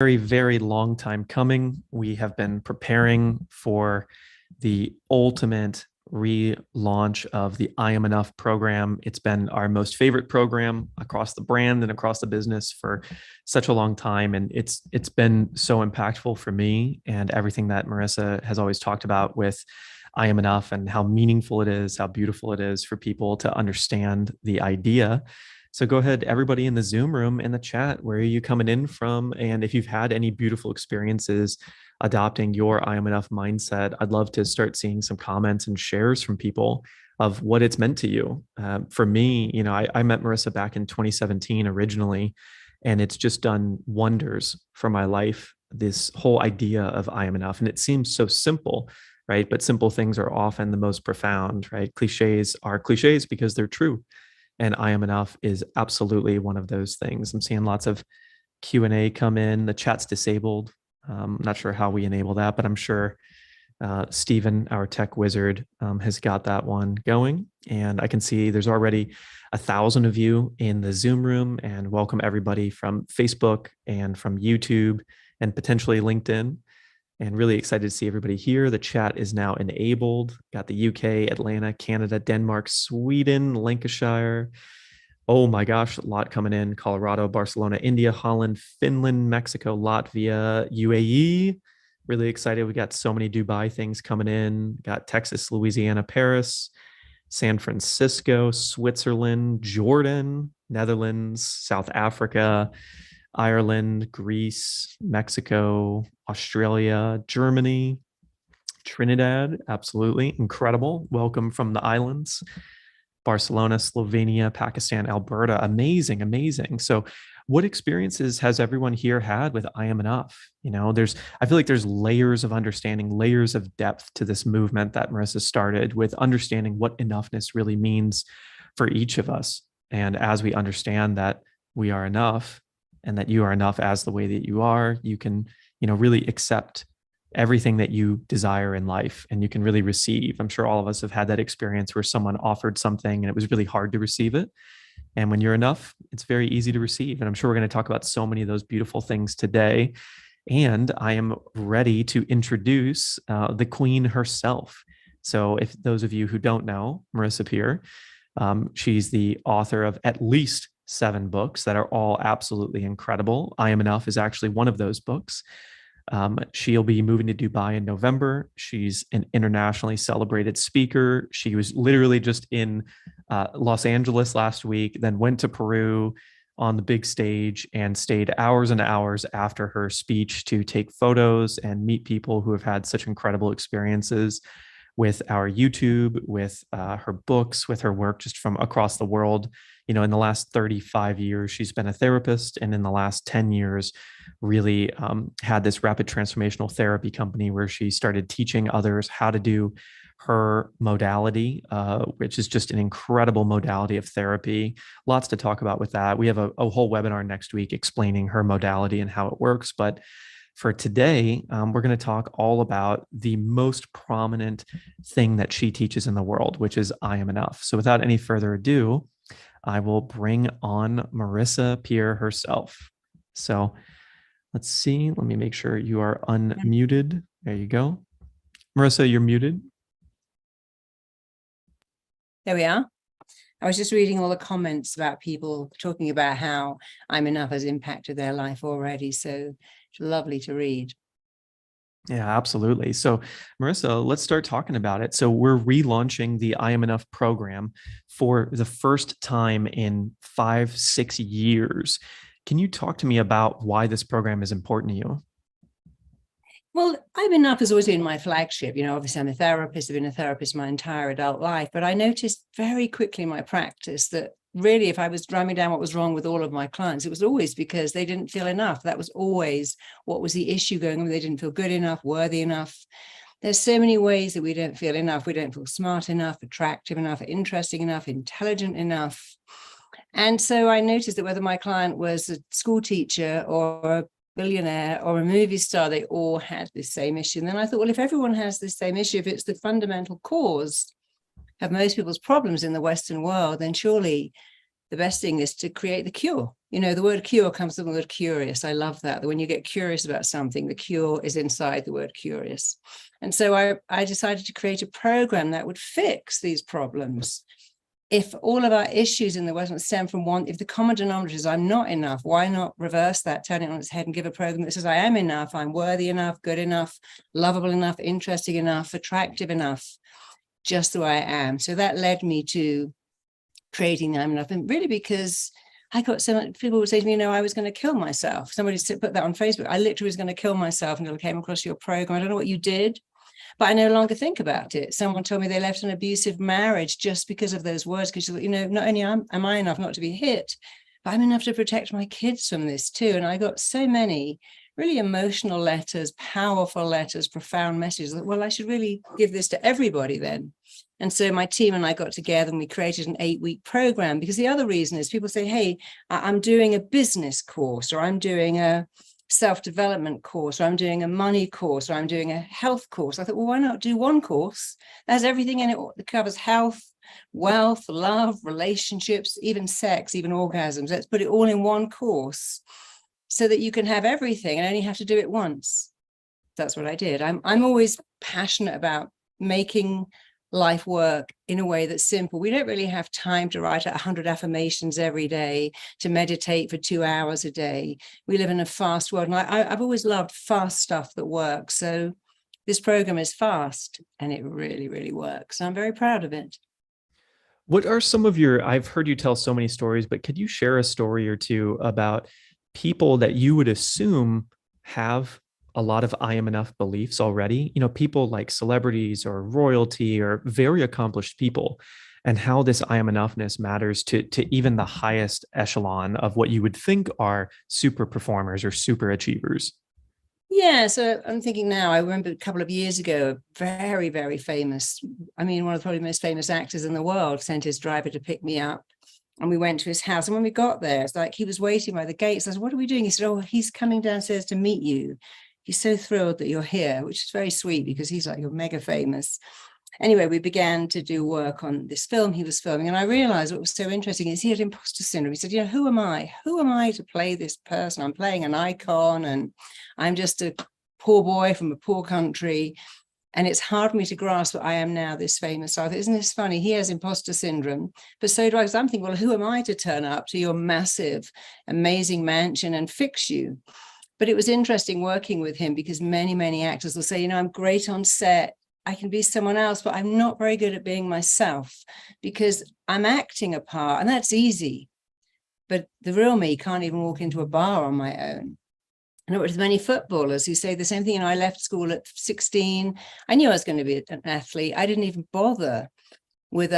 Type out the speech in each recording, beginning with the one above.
very, very long time coming. We have been preparing for the ultimate relaunch of the I Am Enough program. It's been our most favorite program across the brand and across the business for such a long time. And it's been so impactful for me, and everything that Marisa has always talked about with I Am Enough, and how meaningful it is, how beautiful it is for people to understand the idea. So go ahead, everybody in the Zoom room, in the chat, where are you coming in from? And if you've had any beautiful experiences adopting your I Am Enough mindset, I'd love to start seeing some comments and shares from people of what it's meant to you. For me, I met Marisa back in 2017 originally, and it's just done wonders for my life, this whole idea of I Am Enough. And it seems so simple, right? But simple things are often the most profound, right? Cliches are cliches because they're true. And I Am Enough is absolutely one of those things. I'm seeing lots of Q&A come in. The chat's disabled. I'm not sure how we enable that, but I'm sure Stephen, our tech wizard, has got that one going. And I can see there's already 1,000 of you in the Zoom room, and welcome everybody from Facebook and from YouTube and potentially LinkedIn. And really excited to see everybody here. The chat is now enabled. Got the UK, Atlanta, Canada, Denmark, Sweden, Lancashire. Oh my gosh, a lot coming in. Colorado, Barcelona, India, Holland, Finland, Mexico, Latvia, UAE. Really excited. We got so many Dubai things coming in. Got Texas, Louisiana, Paris, San Francisco, Switzerland, Jordan, Netherlands, South Africa, Ireland, Greece, Mexico, Australia, Germany, Trinidad. Absolutely incredible. Welcome from the islands. Barcelona, Slovenia, Pakistan, Alberta. Amazing, amazing. So, what experiences has everyone here had with I Am Enough? I feel like there's layers of understanding, layers of depth to this movement that Marisa started with, understanding what enoughness really means for each of us. And as we understand that we are enough, and that you are enough as the way that you are, you can, really accept everything that you desire in life, and you can really receive. I'm sure all of us have had that experience where someone offered something and it was really hard to receive it. And when you're enough, it's very easy to receive. And I'm sure we're going to talk about so many of those beautiful things today. And I am ready to introduce the queen herself. So if those of you who don't know Marisa Peer, she's the author of at least 7 books that are all absolutely incredible. I Am Enough is actually one of those books. She'll be moving to Dubai in November. She's an internationally celebrated speaker. She was literally just in Los Angeles last week, then went to Peru on the big stage and stayed hours and hours after her speech to take photos and meet people who have had such incredible experiences with our YouTube, with her books, with her work just from across the world. In the last 35 years, she's been a therapist. And in the last 10 years, really had this Rapid Transformational Therapy company where she started teaching others how to do her modality, which is just an incredible modality of therapy. Lots to talk about with that. We have a whole webinar next week explaining her modality and how it works. But for today, we're going to talk all about the most prominent thing that she teaches in the world, which is I Am Enough. So without any further ado, I will bring on Marisa Peer herself. So let's see. Let me make sure you are unmuted. There you go. Marisa, you're muted. There we are. I was just reading all the comments about people talking about how I'm Enough has impacted their life already. So it's lovely to read. Yeah, absolutely. So Marisa, let's start talking about it. So we're relaunching the I Am Enough program for the first time in 5-6 years. Can you talk to me about why this program is important to you? Well, I'm Enough has always been my flagship. Obviously I'm a therapist. I've been a therapist my entire adult life, but I noticed very quickly in my practice that really, if I was driving down what was wrong with all of my clients, it was always because they didn't feel enough. That was always what was the issue going on. They didn't feel good enough, worthy enough. There's so many ways that we don't feel enough. We don't feel smart enough, attractive enough, interesting enough, intelligent enough. And so I noticed that whether my client was a school teacher or a billionaire or a movie star, they all had this same issue. And then I thought, well, if everyone has this same issue, if it's the fundamental cause of most people's problems in the Western world, then surely the best thing is to create the cure. You know, the word cure comes from the word curious. I love that when you get curious about something, the cure is inside the word curious. And so I decided to create a program that would fix these problems. If all of our issues in the West stem from one, if the common denominator is I'm not enough, why not reverse that, turn it on its head and give a program that says I am enough, I'm worthy enough, good enough, lovable enough, interesting enough, attractive enough, just the way I am. So that led me to creating the I'm Enough. And really because I got so much, people would say to me, I was going to kill myself. Somebody put that on Facebook. I literally was going to kill myself until I came across your program. I don't know what you did, but I no longer think about it. Someone told me they left an abusive marriage just because of those words, because not only am I enough not to be hit, but I'm enough to protect my kids from this too. And I got so many really emotional letters, powerful letters, profound messages that, well, I should really give this to everybody then. And so my team and I got together and we created an 8-week program, because the other reason is people say, hey, I'm doing a business course, or I'm doing a self-development course, or I'm doing a money course, or I'm doing a health course. I thought, well, why not do one course that has everything in it? It covers health, wealth, love, relationships, even sex, even orgasms. Let's put it all in one course so that you can have everything and only have to do it once. That's what I did. I'm always passionate about making life work in a way that's simple. We don't really have time to write 100 affirmations every day, to meditate for 2 hours a day. We live in a fast world, and I've always loved fast stuff that works. So this program is fast, and it really, really works. I'm very proud of it. What are some of I've heard you tell so many stories, but could you share a story or two about people that you would assume have a lot of I am enough beliefs already, people like celebrities or royalty or very accomplished people, and how this I am enoughness matters to even the highest echelon of what you would think are super performers or super achievers? Yeah, so I'm thinking now, I remember a couple of years ago, a very, very famous, one of the probably most famous actors in the world sent his driver to pick me up. And we went to his house. And when we got there, it's like he was waiting by the gates. I said, what are we doing? He said, oh, he's coming downstairs to meet you. He's so thrilled that you're here, which is very sweet because he's like, you're mega famous. Anyway, we began to do work on this film he was filming. And I realized what was so interesting is he had imposter syndrome. He said, who am I? Who am I to play this person? I'm playing an icon and I'm just a poor boy from a poor country. And it's hard for me to grasp that I am now this famous. So I thought, isn't this funny? He has imposter syndrome, but so do I. I'm thinking, well, who am I to turn up to your massive, amazing mansion and fix you? But it was interesting working with him because many, many actors will say, I'm great on set. I can be someone else, but I'm not very good at being myself because I'm acting a part, and that's easy. But the real me can't even walk into a bar on my own. And I worked with many footballers who say the same thing. I left school at 16. I knew I was going to be an athlete. I didn't even bother with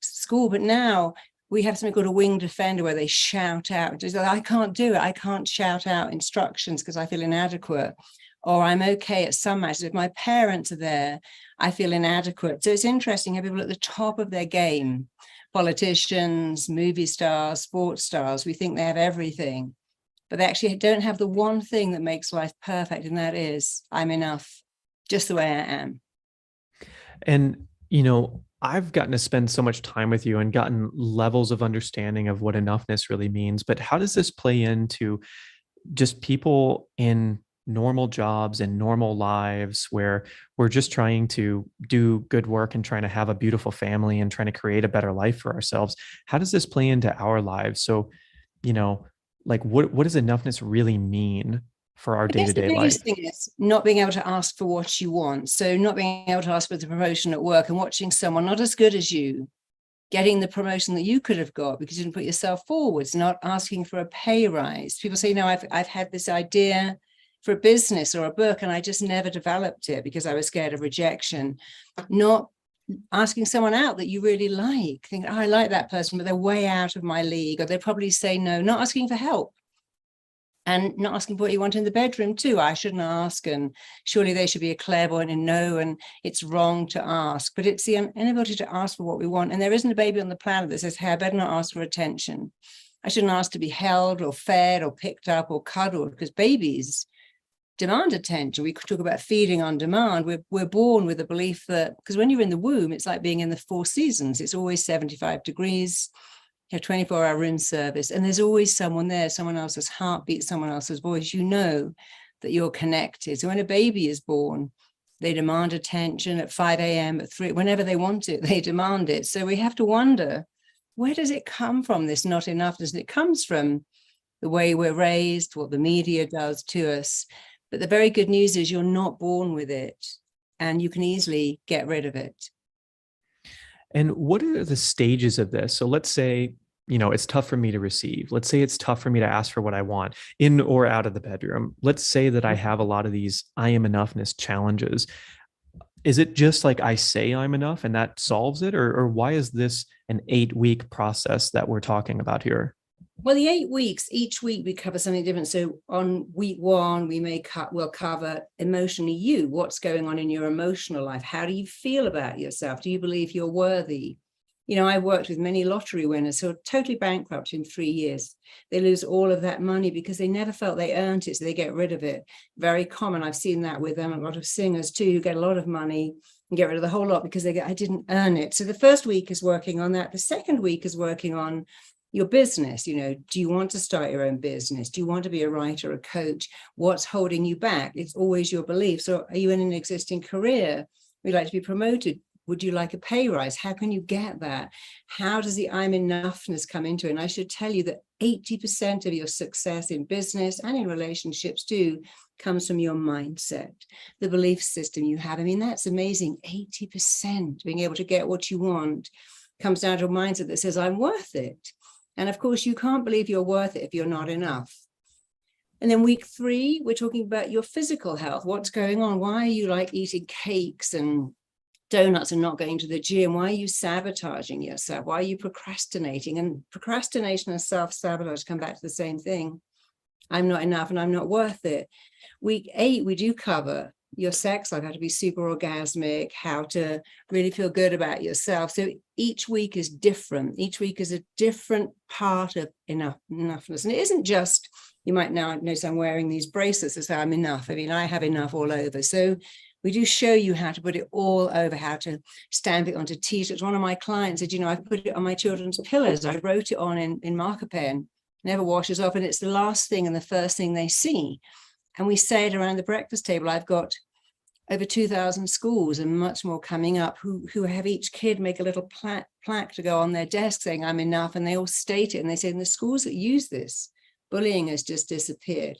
school, but now we have something called a wing defender where they shout out. I can't do it. I can't shout out instructions because I feel inadequate, or I'm okay at some matches. If my parents are there, I feel inadequate. So it's interesting how people at the top of their game, politicians, movie stars, sports stars, we think they have everything, but they actually don't have the one thing that makes life perfect. And that is, I'm enough just the way I am. And, I've gotten to spend so much time with you and gotten levels of understanding of what enoughness really means. But how does this play into just people in normal jobs and normal lives where we're just trying to do good work and trying to have a beautiful family and trying to create a better life for ourselves? How does this play into our lives? So, what does enoughness really mean for our day-to-day life? The biggest thing is not being able to ask for what you want. So not being able to ask for the promotion at work and watching someone not as good as you getting the promotion that you could have got because you didn't put yourself forwards, not asking for a pay rise. People say, I've had this idea for a business or a book and I just never developed it because I was scared of rejection. Not asking someone out that you really like, think, I like that person, but they're way out of my league, or they probably say no. Not asking for help. And not asking for what you want in the bedroom too. I shouldn't ask, and surely they should be a clairvoyant and know, and it's wrong to ask. But it's the inability to ask for what we want. And there isn't a baby on the planet that says, hey, I better not ask for attention. I shouldn't ask to be held or fed or picked up or cuddled, because babies demand attention. We could talk about feeding on demand. We're born with a belief that, because when you're in the womb, it's like being in the 4 seasons. It's always 75 degrees. You have 24-hour room service, and there's always someone there, someone else's heartbeat, someone else's voice. You know that you're connected. So when a baby is born, they demand attention at 5 a.m., at 3, whenever they want it, they demand it. So we have to wonder, where does it come from, this not enoughness? And it comes from the way we're raised, what the media does to us. But the very good news is you're not born with it, and you can easily get rid of it. And what are the stages of this? So let's say, it's tough for me to receive. Let's say it's tough for me to ask for what I want in or out of the bedroom. Let's say that I have a lot of these I am enoughness challenges. Is it just like I say I'm enough and that solves it? Or why is this an 8-week process that we're talking about here? Well, the 8 weeks, each week we cover something different. So on week 1, we'll cover emotionally you, what's going on in your emotional life. How do you feel about yourself? Do you believe you're worthy? I worked with many lottery winners who are totally bankrupt in 3 years. They lose all of that money because they never felt they earned it, so they get rid of it. Very common. I've seen that with them. A lot of singers too, who get a lot of money and get rid of the whole lot because I didn't earn it. So the first week is working on that. The second week is working on your business. Do you want to start your own business? Do you want to be a writer, a coach? What's holding you back? It's always your beliefs. So are you in an existing career? Would you like to be promoted? Would you like a pay rise? How can you get that? How does the I'm enoughness come into it? And I should tell you that 80% of your success in business and in relationships too comes from your mindset, the belief system you have. I mean, that's amazing. 80% being able to get what you want comes down to a mindset that says, I'm worth it. And of course, you can't believe you're worth it if you're not enough. And then week 3, we're talking about your physical health. What's going on? Why are you like eating cakes and donuts and not going to the gym? Why are you sabotaging yourself? Why are you procrastinating? And procrastination and self-sabotage come back to the same thing. I'm not enough and I'm not worth it. Week 8, we do cover your sex life, how to be super orgasmic, how to really feel good about yourself. So each week is different. Each week is a different part of enoughness. And it isn't just, you might now notice I'm wearing these bracelets that say I'm enough. I mean, I have enough all over. So we do show you how to put it all over, how to stamp it onto t-shirts. One of my clients said, I put it on my children's pillows. I wrote it on in marker pen, never washes off. And it's the last thing and the first thing they see. And we say it around the breakfast table. I've got over 2,000 schools and much more coming up who have each kid make a little plaque to go on their desk saying, I'm enough. And they all state it. And they say, in the schools that use this, bullying has just disappeared.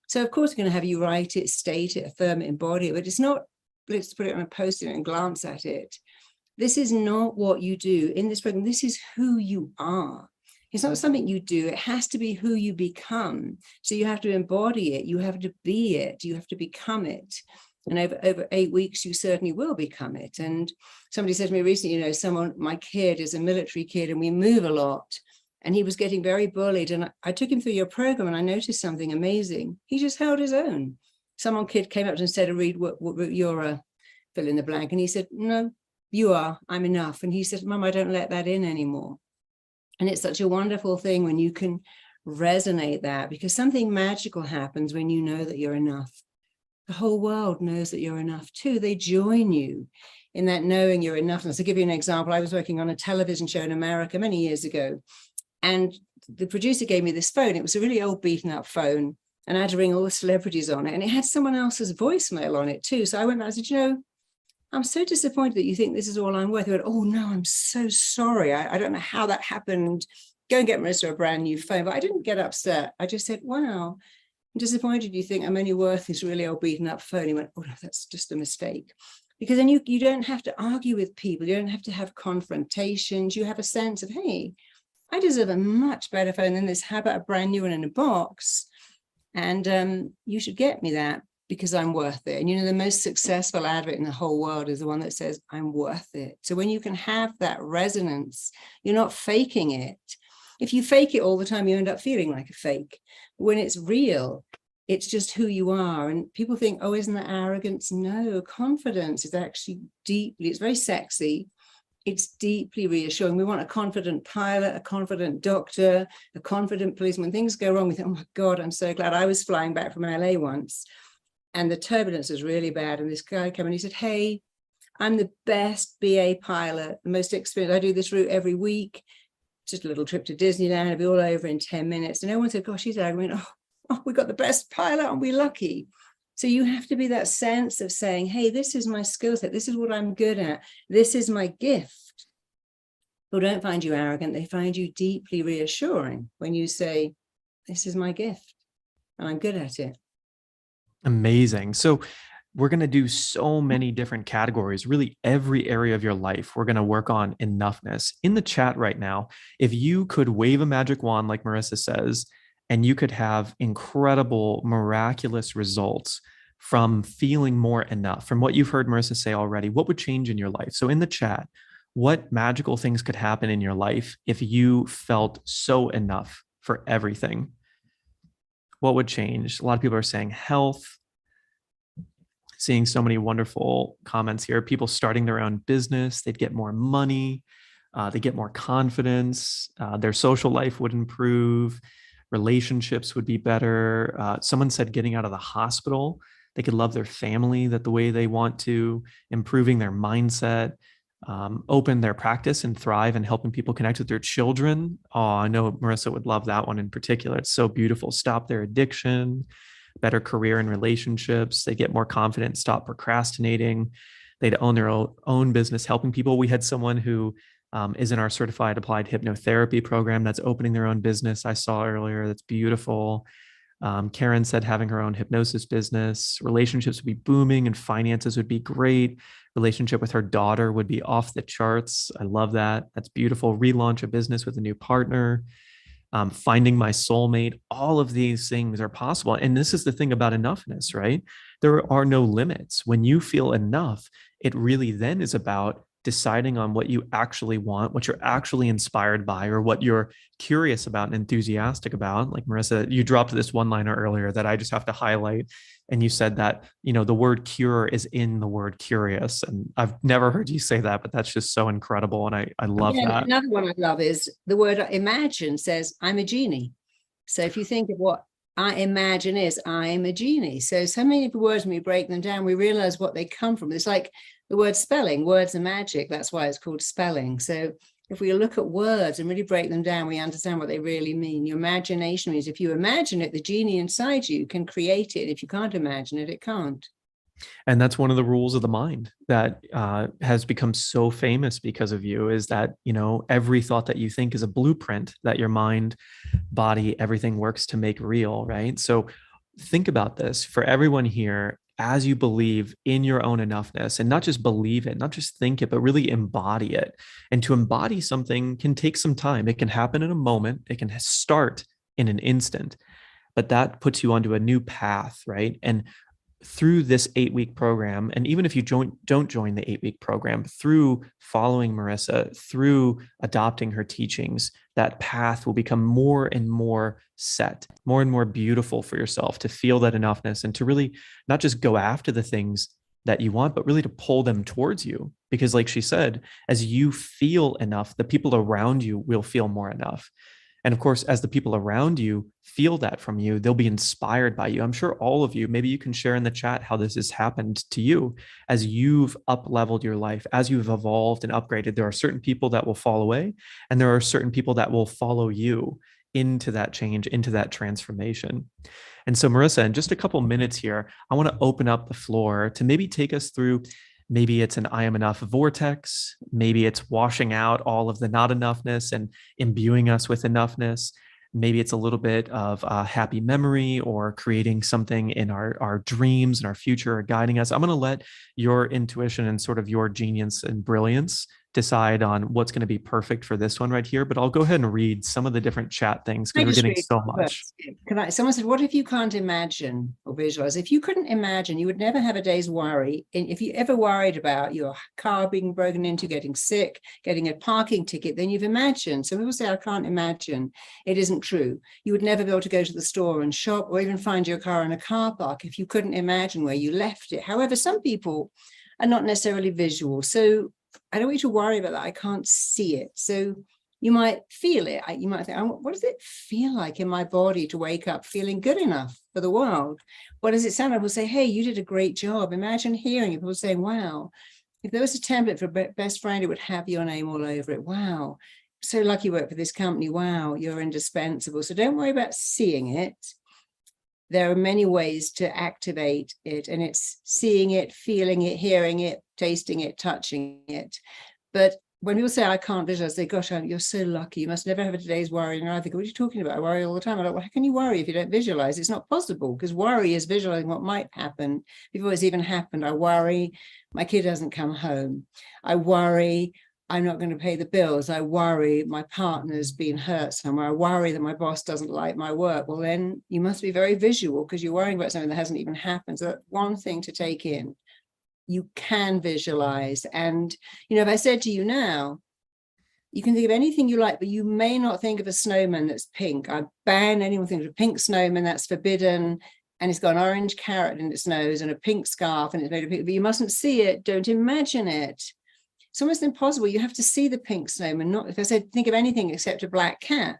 So of course, we're going to have you write it, state it, affirm it, embody it. But it's not, let's put it on a post-it and glance at it. This is not what you do in this program. This is who you are. It's not something you do. It has to be who you become. So you have to embody it. You have to be it. You have to become it. And over 8 weeks, you certainly will become it. And somebody said to me recently, my kid is a military kid and we move a lot. And he was getting very bullied. And I took him through your program and I noticed something amazing. He just held his own. Kid came up and said, read what you're a fill in the blank. And he said, no, you are, I'm enough. And he said, Mum, I don't let that in anymore. And it's such a wonderful thing when you can resonate that, because something magical happens when you know that you're enough. The whole world knows that you're enough too. They join you in that knowing you're enoughness. I'll give you an example. I was working on a television show in America many years ago, and the producer gave me this phone. It was a really old beaten up phone, and I had to ring all the celebrities on it, and it had someone else's voicemail on it too. So I went back and said, I'm so disappointed that you think this is all I'm worth. He went, oh no, I'm so sorry. I don't know how that happened. Go and get Marisa a brand new phone. But I didn't get upset. I just said, wow, I'm disappointed you think I'm only worth this really old beaten up phone. He went, oh no, that's just a mistake. Because then you don't have to argue with people. You don't have to have confrontations. You have a sense of, hey, I deserve a much better phone than this. How about a brand new one in a box? And you should get me that, because I'm worth it. And the most successful advert in the whole world is the one that says, I'm worth it. So when you can have that resonance, you're not faking it. If you fake it all the time, you end up feeling like a fake. When it's real, it's just who you are. And people think, oh, isn't that arrogance? No, confidence is actually it's very sexy. It's deeply reassuring. We want a confident pilot, a confident doctor, a confident policeman. When things go wrong, we think, oh my God, I'm so glad. I was flying back from LA once, and the turbulence was really bad. And this guy came and he said, hey, I'm the best BA pilot, the most experienced. I do this route every week. just a little trip to Disneyland, it'll be all over in 10 minutes. And no one said, gosh, she's arrogant. Oh, we got the best pilot, aren't we lucky? So you have to be that sense of saying, hey, this is my skill set. This is what I'm good at. This is my gift. People don't find you arrogant. They find you deeply reassuring when you say, this is my gift and I'm good at it. Amazing. So we're going to do so many different categories, really every area of your life. We're going to work on enoughness. In the chat right now, if you could wave a magic wand, like Marisa says, and you could have incredible, miraculous results from feeling more enough, from what you've heard Marisa say already, what would change in your life? So in the chat, what magical things could happen in your life if you felt so enough for everything? What would change? A lot of people are saying health. Seeing so many wonderful comments here. People starting their own business, they'd get more money, they get more confidence, their social life would improve, relationships would be better. Someone said getting out of the hospital, they could love their family the way they want to, improving their mindset, open their practice and thrive and helping people connect with their children. Oh, I know Marisa would love that one in particular. It's so beautiful. Stop their addiction, better career and relationships. They get more confident, stop procrastinating. They'd own their own business, helping people. We had someone who is in our certified applied hypnotherapy program that's opening their own business. I saw earlier. That's beautiful. Karen said having her own hypnosis business, relationships would be booming and finances would be great. Relationship with her daughter would be off the charts. I love that. That's beautiful. Relaunch a business with a new partner. Finding my soulmate, all of these things are possible. And this is the thing about enoughness, right? There are no limits. When you feel enough, it really then is about deciding on what you actually want, what you're actually inspired by, or what you're curious about and enthusiastic about. Like Marisa, you dropped this one-liner earlier that I just have to highlight. And you said that, the word cure is in the word curious. And I've never heard you say that, but that's just so incredible. And I love that. Another one I love is the word imagine says, I'm a genie. So if you think of what I imagine is, I'm a genie. So many of the words, when we break them down, we realize what they come from. It's like the word spelling, words are magic. That's why it's called spelling. So if we look at words and really break them down, we understand what they really mean. Your imagination means if you imagine it, the genie inside you can create it. If you can't imagine it, it can't. And that's one of the rules of the mind that has become so famous because of you, is that, every thought that you think is a blueprint that your mind, body, everything works to make real, right? So think about this for everyone here. As you believe in your own enoughness, and not just believe it, not just think it, but really embody it. And to embody something can take some time. It can happen in a moment. It can start in an instant, but that puts you onto a new path, right? And through this 8-week program, and even if you don't join the 8-week program, through following Marisa, through adopting her teachings, that path will become more and more set, more and more beautiful for yourself to feel that enoughness and to really not just go after the things that you want, but really to pull them towards you. Because like she said, as you feel enough, the people around you will feel more enough. And of course, as the people around you feel that from you, they'll be inspired by you. I'm sure all of you, maybe you can share in the chat how this has happened to you as you've up-leveled your life, as you've evolved and upgraded. There are certain people that will fall away, and there are certain people that will follow you into that change, into that transformation. And so, Marisa, in just a couple minutes here, I want to open up the floor to maybe take us through. Maybe it's an I am enough vortex. Maybe it's washing out all of the not enoughness and imbuing us with enoughness. Maybe it's a little bit of a happy memory or creating something in our dreams and our future or guiding us. I'm going to let your intuition and sort of your genius and brilliance decide on what's going to be perfect for this one right here. But I'll go ahead and read some of the different chat things because we're getting so much. Someone said, what if you can't imagine or visualize? If you couldn't imagine, you would never have a day's worry. And if you ever worried about your car being broken into, getting sick, getting a parking ticket, then you've imagined. So people say, I can't imagine. It isn't true. You would never be able to go to the store and shop or even find your car in a car park if you couldn't imagine where you left it. However, some people are not necessarily visual. So I don't want you to worry about that. I can't see it. So you might feel it. You might think, what does it feel like in my body to wake up feeling good enough for the world? What does it sound like? We'll say, hey, you did a great job. Imagine hearing people saying, wow, if there was a template for best friend, it would have your name all over it. Wow. so lucky you work for this company. Wow, you're indispensable. So don't worry about seeing it. There are many ways to activate it, and it's seeing it, feeling it, hearing it, tasting it, touching it. But when people say, I can't visualize, they say, gosh, you're so lucky. You must never have a day's worry. And I think, what are you talking about? I worry all the time. I'm like, well, how can you worry if you don't visualize? It's not possible, because worry is visualizing what might happen before it's even happened. I worry my kid hasn't come home. I worry I'm not going to pay the bills. I worry my partner's been hurt somewhere. I worry that my boss doesn't like my work. Well, then you must be very visual, because you're worrying about something that hasn't even happened. So that's one thing to take in. You can visualize. And, if I said to you now, you can think of anything you like, but you may not think of a snowman that's pink. I ban anyone thinking of a pink snowman, that's forbidden. And it's got an orange carrot in its nose and a pink scarf, and it's made of pink, but you mustn't see it. Don't imagine it. It's almost impossible. You have to see the pink snowman. Not, if I said, think of anything except a black cat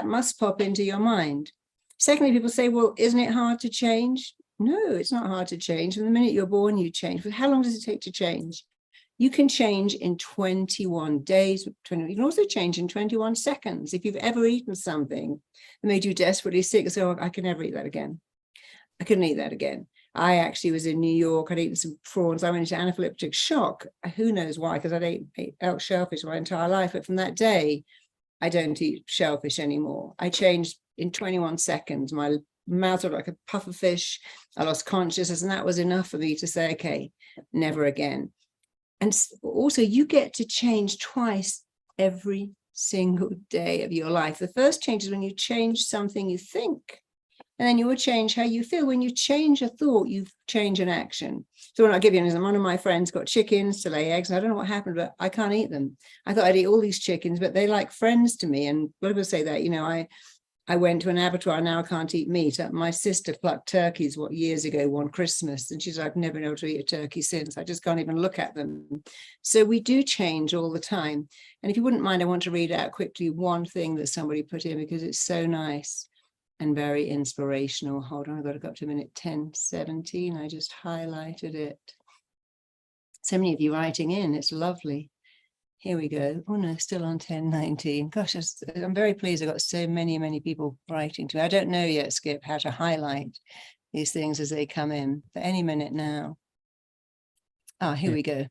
must pop into your mind. Secondly, people say, well, isn't it hard to change? No, it's not hard to change. From the minute you're born, you change. But how long does it take to change? You can change in 21 days. You can also change in 21 seconds. If you've ever eaten something that made you desperately sick, so I can never eat that again. I couldn't eat that again. I actually was in New York. I'd eaten some prawns. I went into anaphylactic shock. Who knows why? Because I'd ate elk shellfish my entire life. But from that day, I don't eat shellfish anymore. I changed in 21 seconds. My mouth was like a puff of fish. I lost consciousness, and that was enough for me to say, okay, never again. And also, you get to change twice every single day of your life. The first change is when you change something you think. And then you will change how you feel. When you change a thought, you change an action. So when I give you an example, one of my friends got chickens to lay eggs, and I don't know what happened, but I can't eat them. I thought I'd eat all these chickens, but they're like friends to me. And people say that, I went to an abattoir, now I can't eat meat. My sister plucked turkeys years ago, one Christmas, and she's like, I've never been able to eat a turkey since. I just can't even look at them. So we do change all the time. And if you wouldn't mind, I want to read out quickly one thing that somebody put in, because it's so nice and very inspirational. Hold on, I've got to go up to minute 10:17. I just highlighted it. So many of you writing in, it's lovely. Here we go. Oh no, still on 10:19. Gosh, I'm very pleased I've got so many people writing to me. I don't know yet, Skip, how to highlight these things as they come in, but any minute now. Here we go.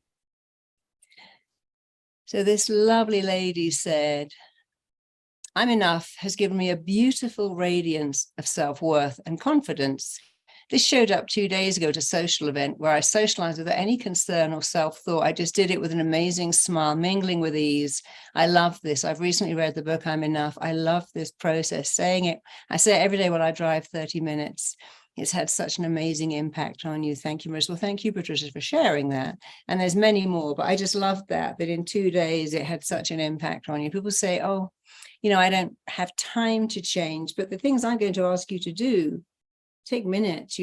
So this lovely lady said, I'm enough has given me a beautiful radiance of self-worth and confidence. This showed up 2 days ago at a social event where I socialized without any concern or self-thought. I just did it with an amazing smile, mingling with ease. I love this. I've recently read the book, I'm Enough. I love this process, saying it. I say it every day when I drive 30 minutes. It's had such an amazing impact on you. Thank you, Marisa. Well, thank you, Patricia, for sharing that. And there's many more, but I just love that in 2 days, it had such an impact on you. People say, oh, I don't have time to change, but the things I'm going to ask you to do, take minutes,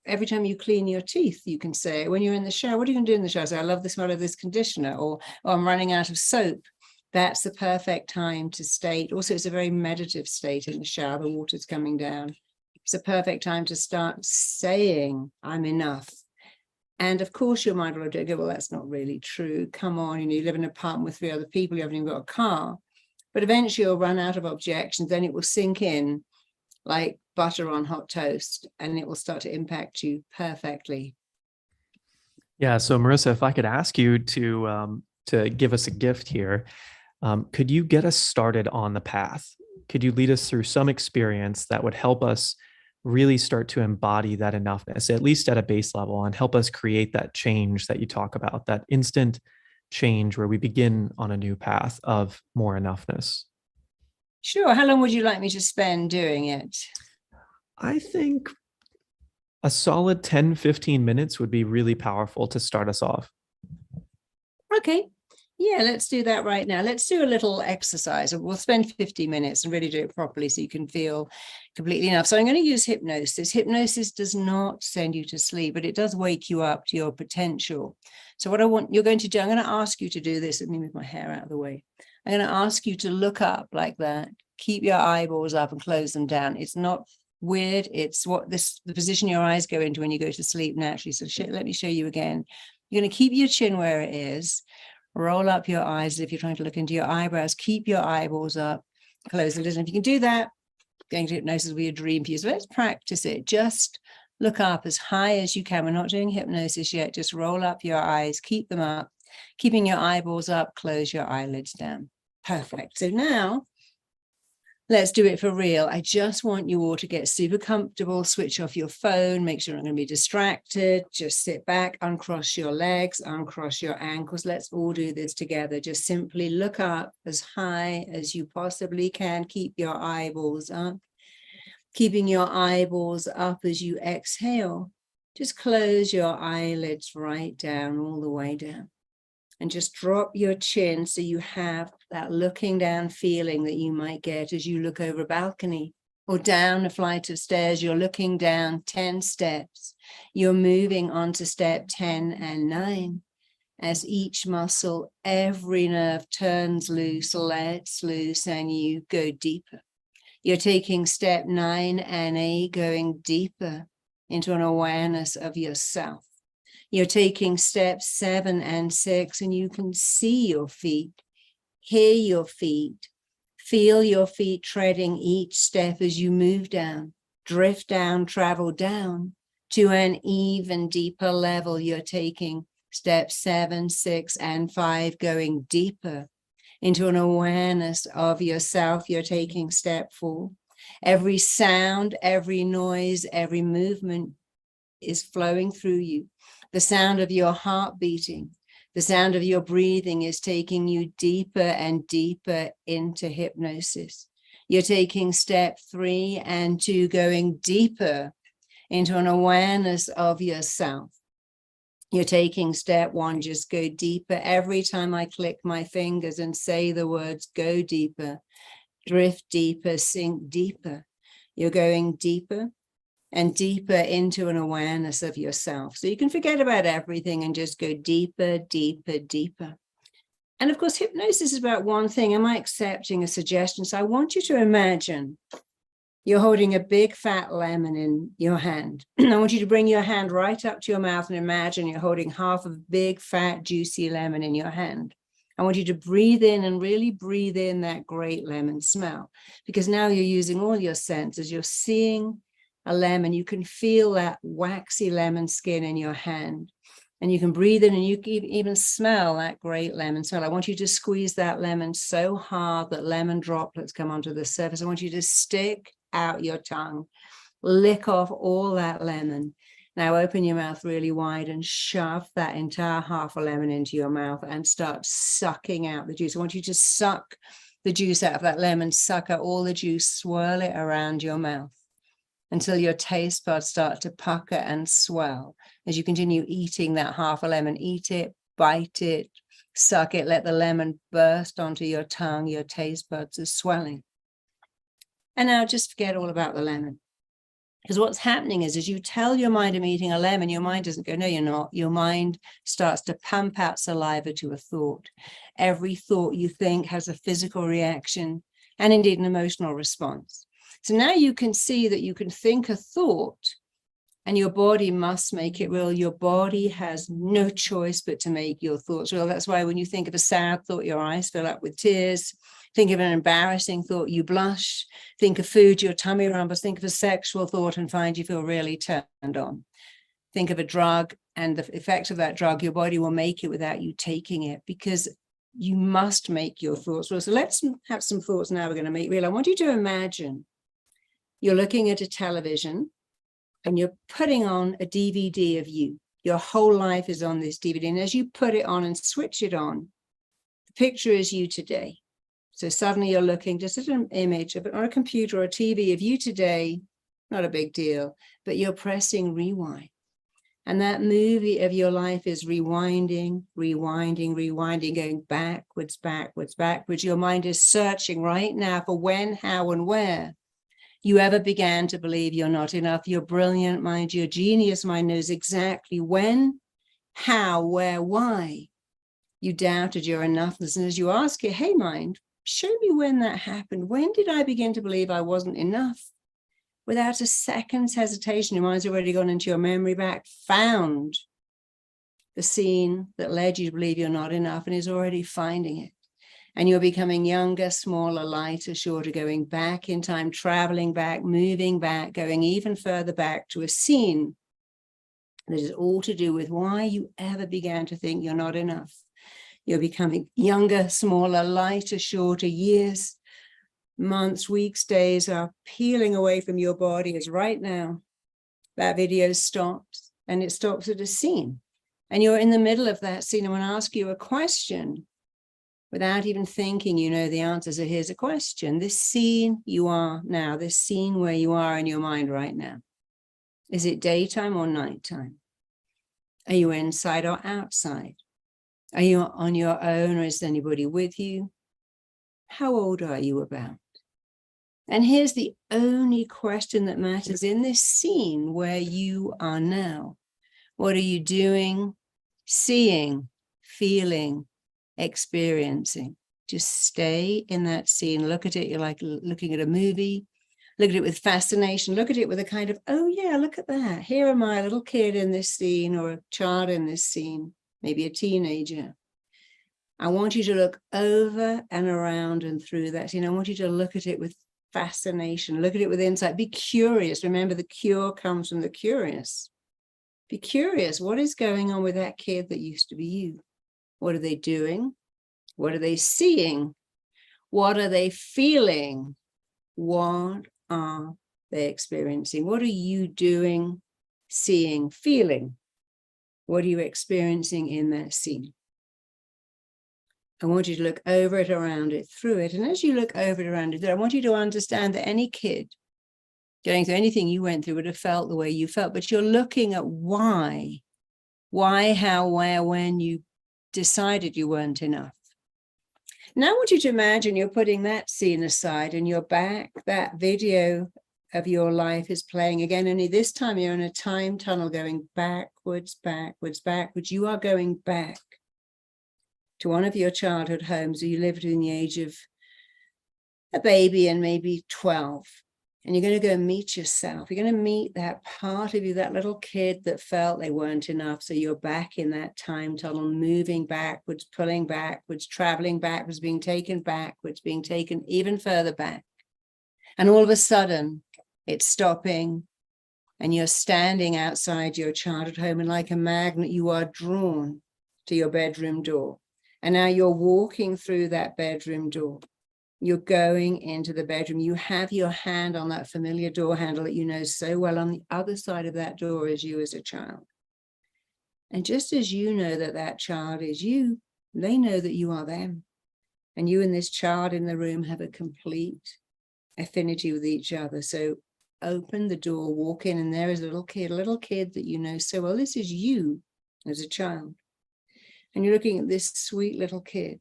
every time you clean your teeth, you can say, when you're in the shower, what are you going to do in the shower? Say, I love the smell of this conditioner, or I'm running out of soap. That's the perfect time to state. Also, it's a very meditative state in the shower, the water's coming down. It's a perfect time to start saying, I'm enough. And of course, your mind will go, well, that's not really true. Come on, you live in an apartment with 3 other people, you haven't even got a car. But eventually you'll run out of objections, then it will sink in like butter on hot toast, and it will start to impact you perfectly. Yeah. So Marisa, if I could ask you to give us a gift here, could you get us started on the path? Could you lead us through some experience that would help us really start to embody that enoughness, at least at a base level, and help us create that change that you talk about, that instant change where we begin on a new path of more enoughness? Sure. How long would you like me to spend doing it? I think a solid 10, 15 minutes would be really powerful to start us off. Okay. Yeah, let's do that right now. Let's do a little exercise. We'll spend 50 minutes and really do it properly so you can feel completely enough. So I'm going to use hypnosis. Hypnosis does not send you to sleep, but it does wake you up to your potential. So what you're going to do, I'm going to ask you to do this. Let me move my hair out of the way. I'm going to ask you to look up like that. Keep your eyeballs up and close them down. It's not weird. It's the position your eyes go into when you go to sleep naturally. So let me show you again. You're going to keep your chin where it is. Roll up your eyes if you're trying to look into your eyebrows. Keep your eyeballs up. Close the lids. And if you can do that, going to hypnosis will be a dream for you. So let's practice it. Just look up as high as you can. We're not doing hypnosis yet. Just roll up your eyes. Keep them up. Keeping your eyeballs up. Close your eyelids down. Perfect. So now, let's do it for real. I just want you all to get super comfortable, switch off your phone, make sure you're not going to be distracted. Just sit back, uncross your legs, uncross your ankles. Let's all do this together. Just simply look up as high as you possibly can. Keep your eyeballs up. Keeping your eyeballs up as you exhale. Just close your eyelids right down, all the way down. And just drop your chin so you have that looking down feeling that you might get as you look over a balcony or down a flight of stairs. You're looking down 10 steps. You're moving on to step 10 and 9. As each muscle, every nerve turns loose, lets loose, and you go deeper. You're taking step 9 and 8, going deeper into an awareness of yourself. You're taking steps 7 and 6, and you can see your feet, hear your feet, feel your feet treading each step as you move down, drift down, travel down to an even deeper level. You're taking steps 7, 6, and 5, going deeper into an awareness of yourself. You're taking step 4. Every sound, every noise, every movement is flowing through you. The sound of your heart beating, the sound of your breathing is taking you deeper and deeper into hypnosis. You're taking step 3 and 2, going deeper into an awareness of yourself. You're taking step 1, just go deeper. Every time I click my fingers and say the words, go deeper, drift deeper, sink deeper. You're going deeper and deeper into an awareness of yourself. So you can forget about everything and just go deeper, deeper, deeper. And of course, hypnosis is about one thing. Am I accepting a suggestion? So I want you to imagine you're holding a big fat lemon in your hand. I want you to bring your hand right up to your mouth and imagine you're holding half of a big fat juicy lemon in your hand. I want you to breathe in and really breathe in that great lemon smell, because now you're using all your senses. You're seeing a lemon, you can feel that waxy lemon skin in your hand, and you can breathe in and you can even smell that great lemon smell. I want you to squeeze that lemon so hard that lemon droplets come onto the surface. I want you to stick out your tongue, lick off all that lemon. Now open your mouth really wide and shove that entire half a lemon into your mouth and start sucking out the juice. I want you to suck the juice out of that lemon, suck out all the juice, swirl it around your mouth until your taste buds start to pucker and swell. As you continue eating that half a lemon, eat it, bite it, suck it, let the lemon burst onto your tongue, your taste buds are swelling. And now just forget all about the lemon. Because what's happening is, as you tell your mind I'm eating a lemon, your mind doesn't go, no, you're not. Your mind starts to pump out saliva to a thought. Every thought you think has a physical reaction and indeed an emotional response. So now you can see that you can think a thought and your body must make it real. Your body has no choice but to make your thoughts real. That's why when you think of a sad thought, your eyes fill up with tears. Think of an embarrassing thought, you blush. Think of food, your tummy rumbles. Think of a sexual thought and find you feel really turned on. Think of a drug and the effect of that drug, your body will make it without you taking it, because you must make your thoughts real. So let's have some thoughts now we're going to make real. I want you to imagine you're looking at a television and you're putting on a DVD of you. Your whole life is on this DVD. And as you put it on and switch it on, the picture is you today. So suddenly you're looking just at an image of it on a computer or a TV of you today, not a big deal, but you're pressing rewind. And that movie of your life is rewinding, rewinding, rewinding, going backwards, backwards, backwards. Your mind is searching right now for when, how, and where you ever began to believe you're not enough. Your brilliant mind, your genius mind knows exactly when, how, where, why you doubted your enoughness. And as you ask it, hey mind, show me when that happened. When did I begin to believe I wasn't enough? Without a second's hesitation, your mind's already gone into your memory bank, found the scene that led you to believe you're not enough, and is already finding it. And you're becoming younger, smaller, lighter, shorter, going back in time, traveling back, moving back, going even further back to a scene that is all to do with why you ever began to think you're not enough. You're becoming younger, smaller, lighter, shorter. Years, months, weeks, days are peeling away from your body as right now that video stops, and it stops at a scene. And you're in the middle of that scene. I want to ask you a question. Without even thinking, you know the answer. So here's a question. This scene you are now, this scene where you are in your mind right now, is it daytime or nighttime? Are you inside or outside? Are you on your own, or is anybody with you? How old are you about? And here's the only question that matters in this scene where you are now. What are you doing, seeing, feeling, experiencing? Just stay in that scene. Look at it. You're like looking at a movie. Look at it with fascination. Look at it with a kind of, oh yeah, look at that. Here am I, a little kid in this scene, or a child in this scene, maybe a teenager. I want you to look over and around and through that scene. I want you to look at it with fascination. Look at it with insight. Be curious. Remember, the cure comes from the curious. Be curious. What is going on with that kid that used to be you? What are they doing? What are they seeing? What are they feeling? What are they experiencing? What are you doing, seeing, feeling? What are you experiencing in that scene? I want you to look over it, around it, through it. And as you look over it, around it, I want you to understand that any kid going through anything you went through would have felt the way you felt, but you're looking at why, how, where, when you decided you weren't enough. Now I want you to imagine you're putting that scene aside and you're back. That video of your life is playing again, only this time you're in a time tunnel going backwards, backwards, backwards. You are going back to one of your childhood homes where you lived between the age of a baby and maybe 12. And you're going to go meet yourself. You're going to meet that part of you, that little kid that felt they weren't enough. So you're back in that time tunnel, moving backwards, pulling backwards, traveling backwards, being taken backwards, being taken even further back. And all of a sudden, it's stopping, and you're standing outside your childhood home, and like a magnet, you are drawn to your bedroom door. And now you're walking through that bedroom door. You're going into the bedroom. You have your hand on that familiar door handle that you know so well. On the other side of that door is you as a child. And just as you know that that child is you, they know that you are them. And you and this child in the room have a complete affinity with each other. So open the door, walk in, and there is a little kid that you know so well. This is you as a child. And you're looking at this sweet little kid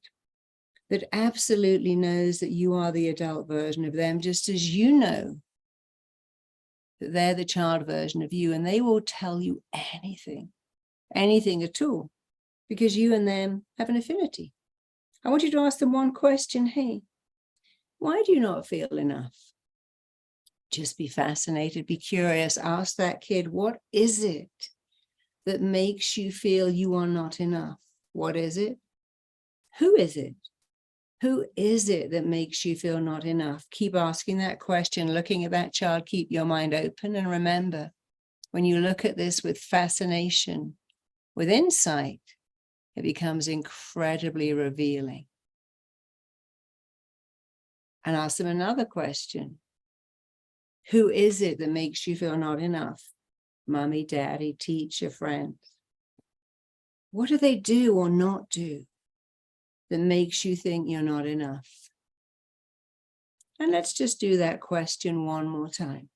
that absolutely knows that you are the adult version of them, just as you know that they're the child version of you, and they will tell you anything at all, because you and them have an affinity. I want you to ask them one question. Hey, why do you not feel enough? Just be fascinated, be curious. Ask that kid, what is it that makes you feel you are not enough? What is it? Who is it? Who is it that makes you feel not enough? Keep asking that question, looking at that child, keep your mind open. And remember, when you look at this with fascination, with insight, it becomes incredibly revealing. And ask them another question. Who is it that makes you feel not enough? Mommy, daddy, teacher, friend. What do they do or not do that makes you think you're not enough? And let's just do that question one more time.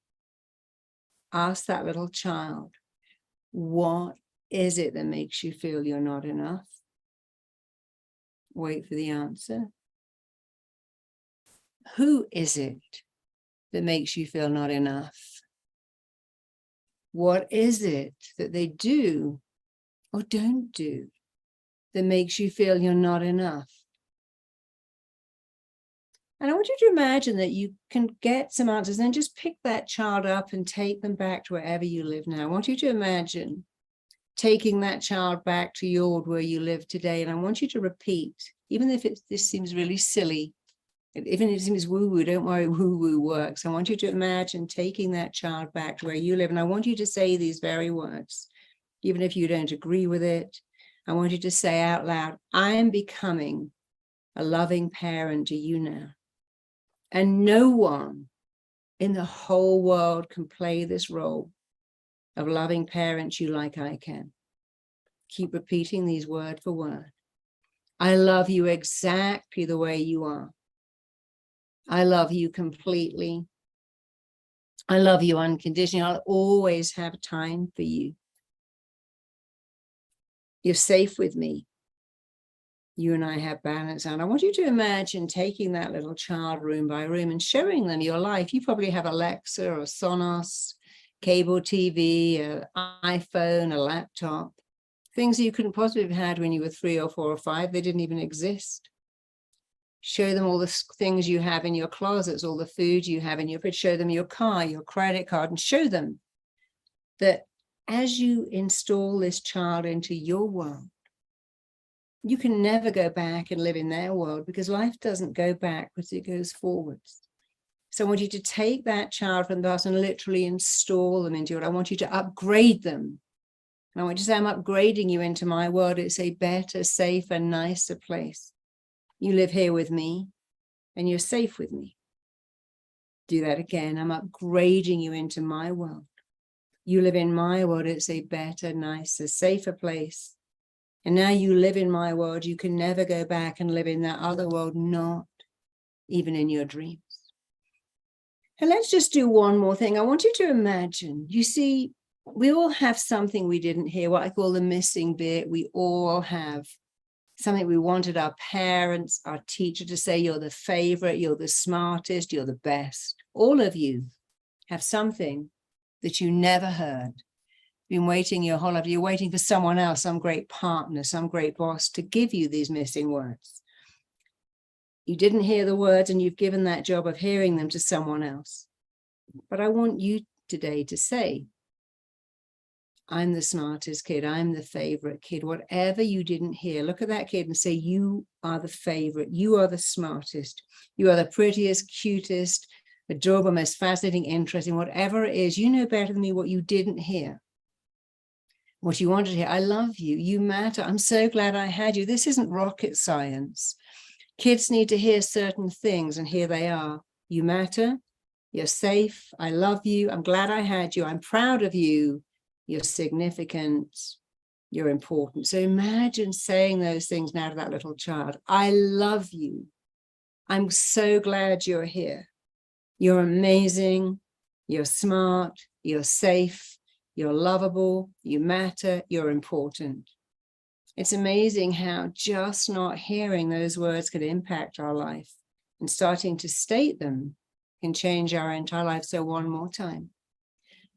Ask that little child, what is it that makes you feel you're not enough? Wait for the answer. Who is it that makes you feel not enough? What is it that they do or don't do that makes you feel you're not enough? And I want you to imagine that you can get some answers, and then just pick that child up and take them back to wherever you live now. I want you to imagine taking that child back to your where you live today. And I want you to repeat, even if this seems really silly, even if it seems woo-woo, don't worry, woo-woo works. I want you to imagine taking that child back to where you live. And I want you to say these very words, even if you don't agree with it. I want you to say out loud, I am becoming a loving parent to you now. And no one in the whole world can play this role of loving parent you like I can. Keep repeating these word for word. I love you exactly the way you are. I love you completely. I love you unconditionally. I'll always have time for you. You're safe with me. You and I have balance. And I want you to imagine taking that little child room by room and showing them your life. You probably have Alexa or Sonos, cable TV, an iPhone, a laptop, things that you couldn't possibly have had when you were 3 or 4 or 5. They didn't even exist. Show them all the things you have in your closets, all the food you have in your fridge. Show them your car, your credit card, and show them that as you install this child into your world, you can never go back and live in their world, because life doesn't go backwards, it goes forwards. So I want you to take that child from the past and literally install them into it. I want you to upgrade them. And I want you to say, I'm upgrading you into my world. It's a better, safer, nicer place. You live here with me and you're safe with me. Do that again. I'm upgrading you into my world. You live in my world. It's a better, nicer, safer place. And now you live in my world. You can never go back and live in that other world, not even in your dreams. And let's just do one more thing. I want you to imagine, you see, we all have something we didn't hear, what I call the missing bit. We all have something we wanted our parents, our teacher to say, you're the favorite, you're the smartest, you're the best. All of you have something that you never heard. Been waiting your whole life. You're waiting for someone else, some great partner, some great boss to give you these missing words. You didn't hear the words and you've given that job of hearing them to someone else. But I want you today to say, I'm the smartest kid. I'm the favorite kid. Whatever you didn't hear, look at that kid and say, you are the favorite. You are the smartest. You are the prettiest, cutest, adorable, most fascinating, interesting, whatever it is. You know better than me what you didn't hear. What you wanted to hear. I love you. You matter. I'm so glad I had you. This isn't rocket science. Kids need to hear certain things, and here they are. You matter. You're safe. I love you. I'm glad I had you. I'm proud of you. You're significant. You're important. So imagine saying those things now to that little child. I love you. I'm so glad you're here. You're amazing. You're smart. You're safe. You're lovable. You matter. You're important. It's amazing how just not hearing those words could impact our life, and starting to state them can change our entire life. So one more time.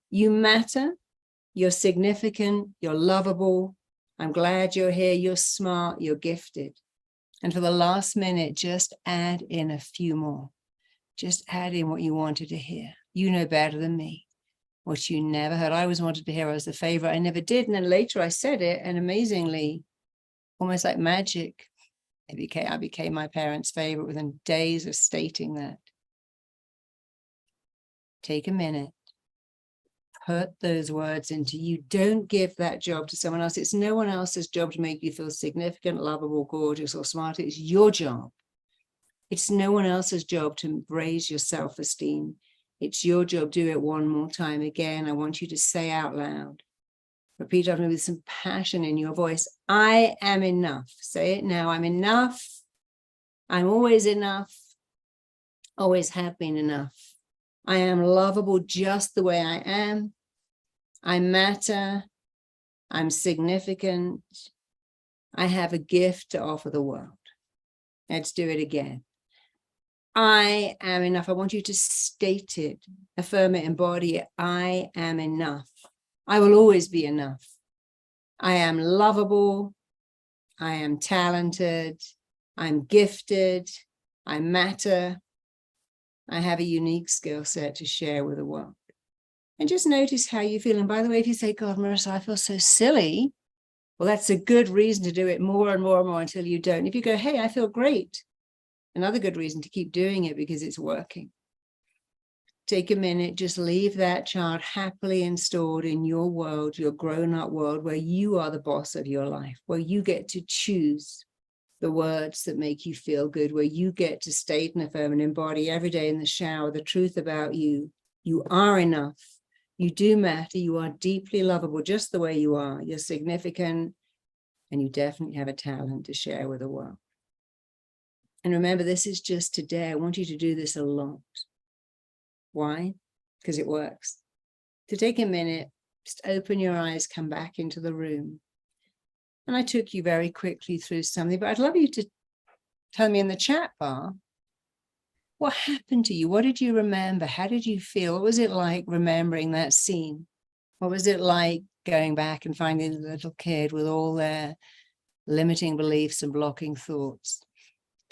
You matter. You're significant. You're lovable. I'm glad you're here. You're smart. You're gifted. And for the last minute, just add in a few more. Just add in what you wanted to hear. You know better than me what you never heard. I always wanted to hear I was the favorite. I never did. And then later I said it, and amazingly, almost like magic, I became my parents' favorite within days of stating that. Take a minute. Put those words into you. Don't give that job to someone else. It's no one else's job to make you feel significant, lovable, gorgeous, or smart. It's your job. It's no one else's job to raise your self-esteem. It's your job. Do it one more time. Again, I want you to say out loud. Repeat after me with some passion in your voice. I am enough. Say it now. I'm enough. I'm always enough. Always have been enough. I am lovable just the way I am. I matter. I'm significant. I have a gift to offer the world. Let's do it again. I am enough. I want you to state it, affirm it, embody it. I am enough. I will always be enough. I am lovable. I am talented. I'm gifted. I matter. I have a unique skill set to share with the world. And just notice how you feel. And by the way, if you say, God, Marisa, I feel so silly, well, that's a good reason to do it more and more and more until you don't. If you go, hey, I feel great, another good reason to keep doing it because it's working. Take a minute, just leave that child happily installed in your world, your grown-up world, where you are the boss of your life, where you get to choose the words that make you feel good, where you get to state and affirm and embody every day in the shower the truth about you. You are enough. You do matter. You are deeply lovable just the way you are. You're significant, and you definitely have a talent to share with the world. And remember, this is just today. I want you to do this a lot. Why? Because it works. To take a minute, just open your eyes, come back into the room. And I took you very quickly through something, but I'd love you to tell me in the chat bar, what happened to you? What did you remember? How did you feel? What was it like remembering that scene? What was it like going back and finding the little kid with all their limiting beliefs and blocking thoughts?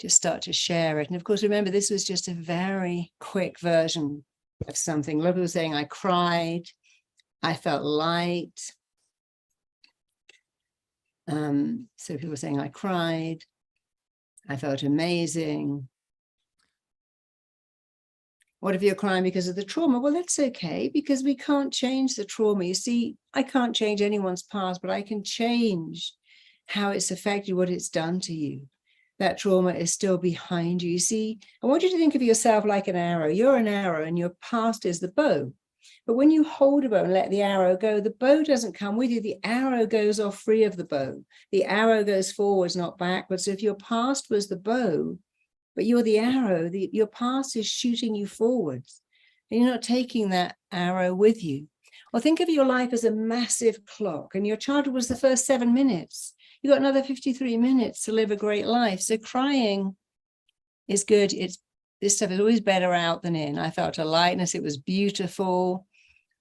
Just start to share it. And of course, remember, this was just a very quick version of something. A lot of people saying, I cried, I felt light. So people were saying, I cried, I felt amazing. What if you're crying because of the trauma? Well, that's okay, because we can't change the trauma. You see, I can't change anyone's past, but I can change how it's affected, what it's done to you. That trauma is still behind you. You see, I want you to think of yourself like an arrow. You're an arrow and your past is the bow. But when you hold a bow and let the arrow go, the bow doesn't come with you. The arrow goes off free of the bow. The arrow goes forwards, not backwards. So if your past was the bow, but you're the arrow, your past is shooting you forwards. And you're not taking that arrow with you. Or think of your life as a massive clock, and your childhood was the first 7 minutes. You've got another 53 minutes to live a great life. So crying is good. This stuff is always better out than in. I felt a lightness. It was beautiful.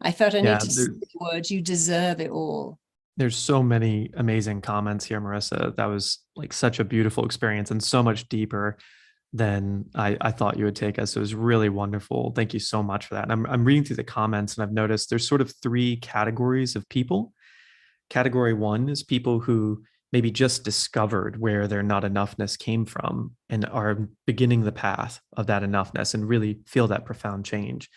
I felt I need to say the words, you deserve it all. There's so many amazing comments here, Marisa. That was like such a beautiful experience and so much deeper than I thought you would take us. It was really wonderful. Thank you so much for that. And I'm reading through the comments and I've noticed there's sort of 3 categories of people. Category 1 is people who maybe just discovered where their not enoughness came from and are beginning the path of that enoughness and really feel that profound change.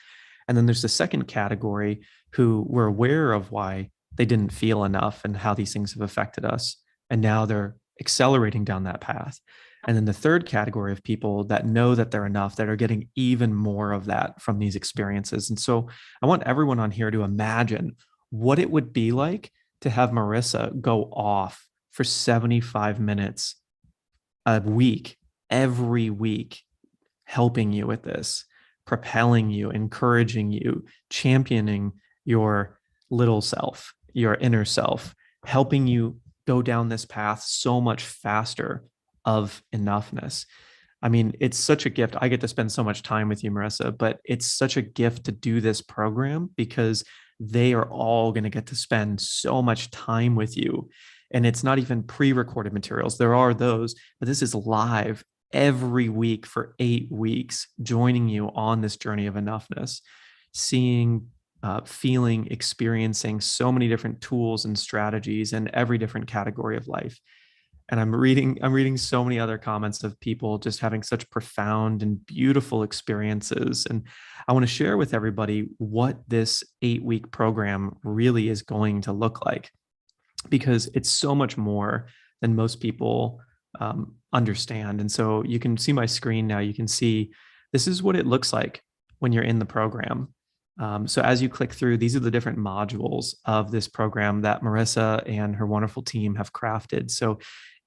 And then there's the second category who were aware of why they didn't feel enough and how these things have affected us. And now they're accelerating down that path. And then the third category of people that know that they're enough, that are getting even more of that from these experiences. And so I want everyone on here to imagine what it would be like to have Marisa go off for 75 minutes a week, every week, helping you with this, propelling you, encouraging you, championing your little self, your inner self, helping you go down this path so much faster of enoughness. I mean, it's such a gift. I get to spend so much time with you, Marisa, but it's such a gift to do this program because they are all going to get to spend so much time with you. And it's not even pre-recorded materials. There are those, but this is live every week for 8 weeks, joining you on this journey of enoughness, seeing, feeling, experiencing so many different tools and strategies in every different category of life. And I'm reading so many other comments of people just having such profound and beautiful experiences. And I want to share with everybody what this 8-week program really is going to look like, because it's so much more than most people understand. And so you can see my screen now. You can see this is what it looks like when you're in the program. So as you click through, these are the different modules of this program that Marisa and her wonderful team have crafted. So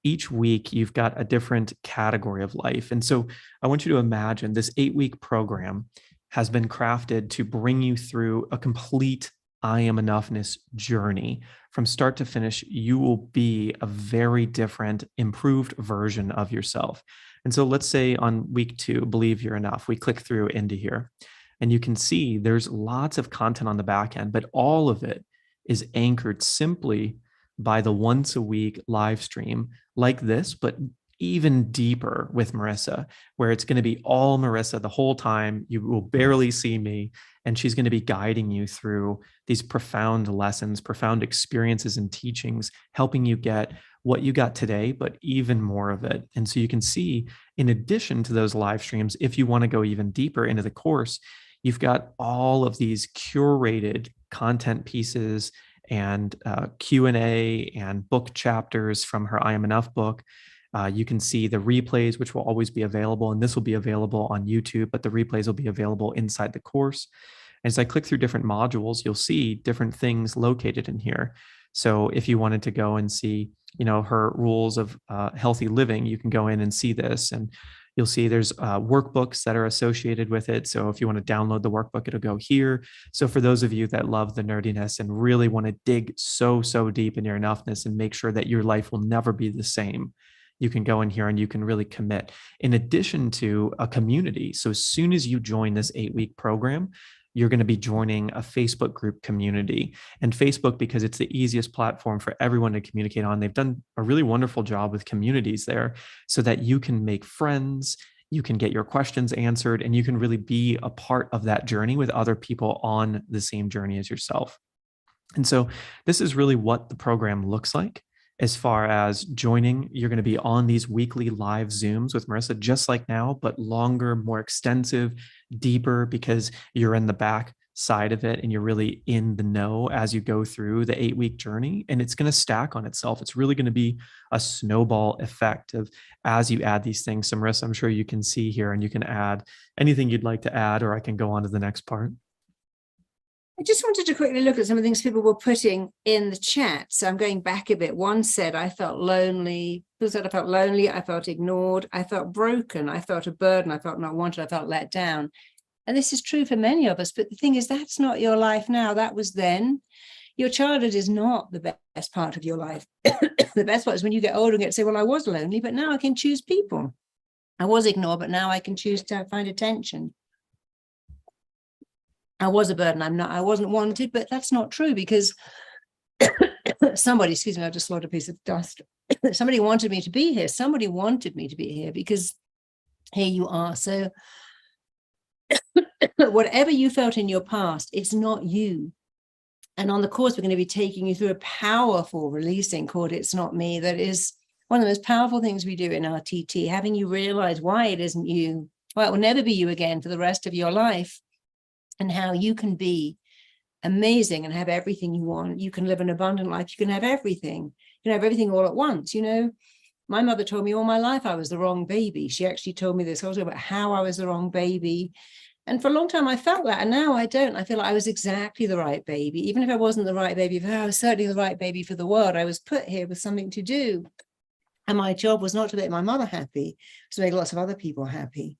each week you've got a different category of life. And so I want you to imagine this 8-week program has been crafted to bring you through a complete I am enoughness journey. From start to finish, you will be a very different, improved version of yourself. And so let's say on week 2, believe you're enough, we click through into here and you can see there's lots of content on the back end, but all of it is anchored simply by the once a week live stream like this, but even deeper with Marisa, where it's going to be all Marisa the whole time. You will barely see me, and she's going to be guiding you through these profound lessons, profound experiences and teachings, helping you get what you got today, but even more of it. And so you can see, in addition to those live streams, if you want to go even deeper into the course, you've got all of these curated content pieces and Q&A and book chapters from her I Am Enough book. You can see the replays, which will always be available, and this will be available on YouTube, but the replays will be available inside the course. As I click through different modules, you'll see different things located in here. So if you wanted to go and see, her rules of healthy living, you can go in and see this, and you'll see there's workbooks that are associated with it. So if you want to download the workbook, it'll go here. So for those of you that love the nerdiness and really want to dig so deep in your enoughness and make sure that your life will never be the same, you can go in here and you can really commit, in addition to a community. So as soon as you join this 8-week program, you're going to be joining a Facebook group community. And Facebook, because it's the easiest platform for everyone to communicate on, they've done a really wonderful job with communities there so that you can make friends, you can get your questions answered, and you can really be a part of that journey with other people on the same journey as yourself. And so this is really what the program looks like. As far as joining, you're going to be on these weekly live Zooms with Marisa, just like now, but longer, more extensive, deeper, because you're in the back side of it and you're really in the know as you go through the 8-week journey. And it's going to stack on itself. It's really going to be a snowball effect of as you add these things. So Marisa, I'm sure you can see here and you can add anything you'd like to add, or I can go on to the next part. I just wanted to quickly look at some of the things people were putting in the chat. So I'm going back a bit. One said, I felt lonely. People said, I felt lonely. I felt ignored. I felt broken. I felt a burden. I felt not wanted. I felt let down. And this is true for many of us. But the thing is, that's not your life now. That was then. Your childhood is not the best part of your life. The best part is when you get older and get to say, well, I was lonely, but now I can choose people. I was ignored, but now I can choose to find attention. I was a burden. I wasn't wanted, but that's not true, because somebody, excuse me, I just swallowed a piece of dust. Somebody wanted me to be here. Somebody wanted me to be here, because here you are. So whatever you felt in your past, it's not you. And on the course, we're going to be taking you through a powerful releasing called It's Not Me. That is one of the most powerful things we do in our TT, having you realize why it isn't you, why it will never be you again for the rest of your life, and how you can be amazing and have everything you want. You can live an abundant life. You can have everything. You can have everything all at once. My mother told me all my life I was the wrong baby. She actually told me this also about how I was the wrong baby. And for a long time, I felt that. And now I don't. I feel like I was exactly the right baby. Even if I wasn't the right baby for her, I was certainly the right baby for the world. I was put here with something to do. And my job was not to make my mother happy, it was to make lots of other people happy.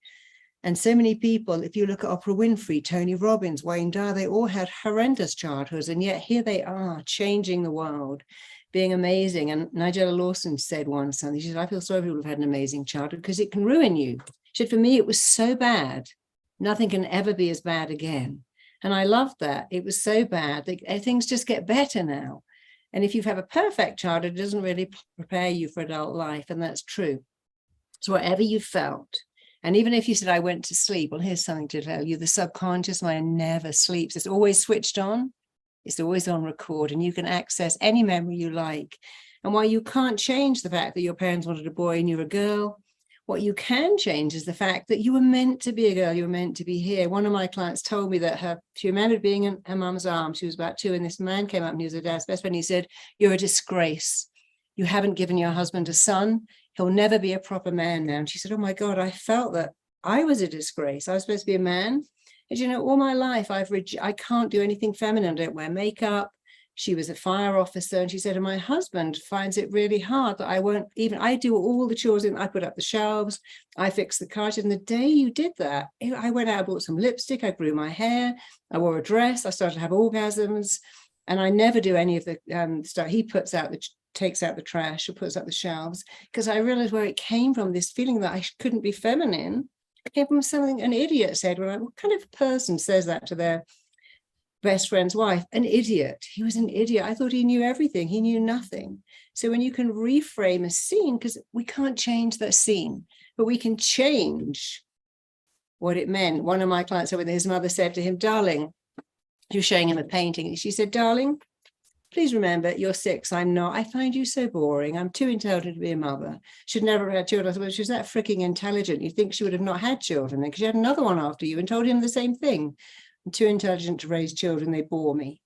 And so many people, if you look at Oprah Winfrey, Tony Robbins, Wayne Dyer, they all had horrendous childhoods. And yet here they are, changing the world, being amazing. And Nigella Lawson said once something. She said, I feel sorry for people who've had an amazing childhood because it can ruin you. She said, for me, it was so bad. Nothing can ever be as bad again. And I love that. It was so bad that things just get better now. And if you have a perfect childhood, it doesn't really prepare you for adult life. And that's true. So whatever you felt, and even if you said, I went to sleep, well, here's something to tell you. The subconscious mind never sleeps. It's always switched on. It's always on record, and you can access any memory you like. And while you can't change the fact that your parents wanted a boy and you're a girl, what you can change is the fact that you were meant to be a girl. You were meant to be here. One of my clients told me that she remembered being in her mum's arms. She was about 2, and this man came up and he was her dad's best friend. He said, you're a disgrace. You haven't given your husband a son. He'll never be a proper man now. And she said, oh my God, I felt that I was a disgrace. I was supposed to be a man. And all my life, I can't do anything feminine. I don't wear makeup. She was a fire officer. And she said, and my husband finds it really hard that I do all the chores. I put up the shelves. I fix the car. And the day you did that, I went out, I bought some lipstick. I grew my hair. I wore a dress. I started to have orgasms. And I never do any of the stuff. He takes out the trash or puts up the shelves, because I realized where it came from, this feeling that I couldn't be feminine. It came from something an idiot said. What kind of person says that to their best friend's wife, an idiot. He was an idiot. I thought he knew everything. He knew nothing. So when you can reframe a scene, because we can't change that scene, but we can change what it meant. One of my clients, when his mother said to him, darling, she was showing him a painting. She said, darling, please remember, you're 6, I'm not. I find you so boring. I'm too intelligent to be a mother. Should never have had children. I thought, well, she was that freaking intelligent. You think she would have not had children then, because she had another one after you and told him the same thing. I'm too intelligent to raise children. They bore me.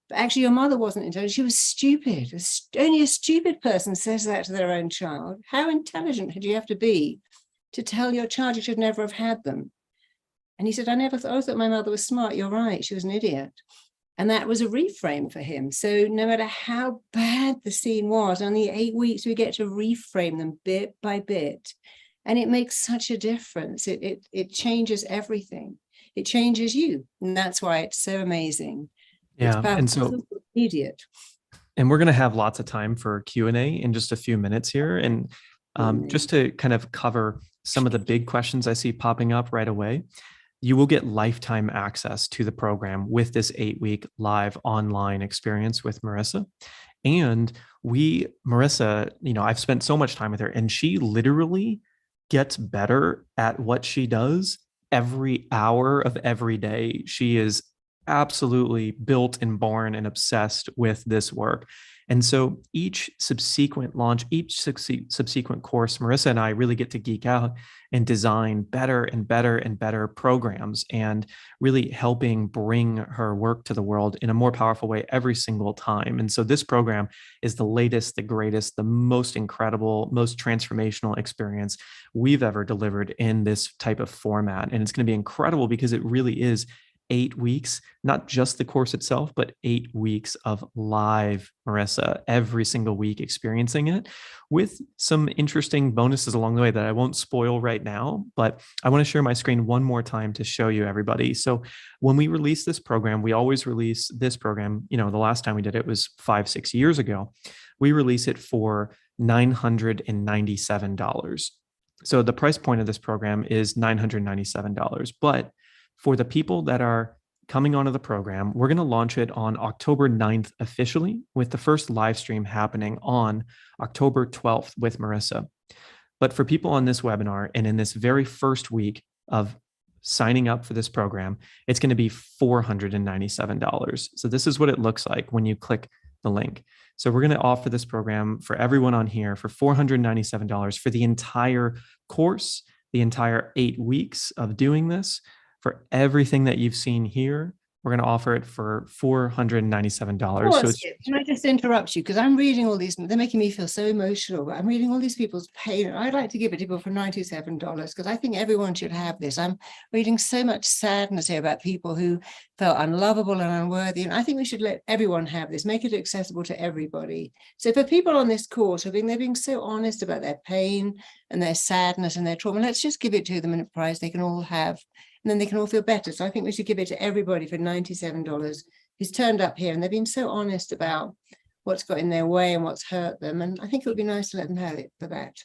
But actually, your mother wasn't intelligent. She was stupid. Only a stupid person says that to their own child. How intelligent did you have to be to tell your child you should never have had them? And he said, I thought my mother was smart. You're right. She was an idiot. And that was a reframe for him. So no matter how bad the scene was, on the 8 weeks, we get to reframe them bit by bit. And it makes such a difference. It changes everything. It changes you. And that's why it's so amazing. Yeah. And so immediate. And we're going to have lots of time for Q&A in just a few minutes here. And just to kind of cover some of the big questions I see popping up right away, you will get lifetime access to the program with this 8-week live online experience with Marisa. And Marisa, I've spent so much time with her, and she literally gets better at what she does every hour of every day. She is absolutely built and born and obsessed with this work. And so each subsequent launch, each subsequent course, Marisa and I really get to geek out and design better and better and better programs, and really helping bring her work to the world in a more powerful way every single time. And so this program is the latest, the greatest, the most incredible, most transformational experience we've ever delivered in this type of format. And it's going to be incredible because it really is 8 weeks, not just the course itself, but 8 weeks of live Marisa every single week experiencing it, with some interesting bonuses along the way that I won't spoil right now, but I want to share my screen one more time to show you everybody. So when we release this program, we always release this program, the last time we did it was 5-6 years ago. We release it for $997. So the price point of this program is $997, but for the people that are coming onto the program, we're going to launch it on October 9th officially, with the first live stream happening on October 12th with Marisa. But for people on this webinar and in this very first week of signing up for this program, it's going to be $497. So this is what it looks like when you click the link. So we're going to offer this program for everyone on here for $497 for the entire course, the entire 8 weeks of doing this. For everything that you've seen here, we're going to offer it for $497. So can I just interrupt you? Because I'm reading all these, they're making me feel so emotional, but I'm reading all these people's pain. I'd like to give it to people for $97 because I think everyone should have this. I'm reading so much sadness here about people who felt unlovable and unworthy. And I think we should let everyone have this, make it accessible to everybody. So for people on this course, they're being so honest about their pain and their sadness and their trauma, let's just give it to them in a price they can all have. And then they can all feel better. So I think we should give it to everybody for $97 who's turned up here, and they've been so honest about what's got in their way and what's hurt them. And I think it would be nice to let them have it for that.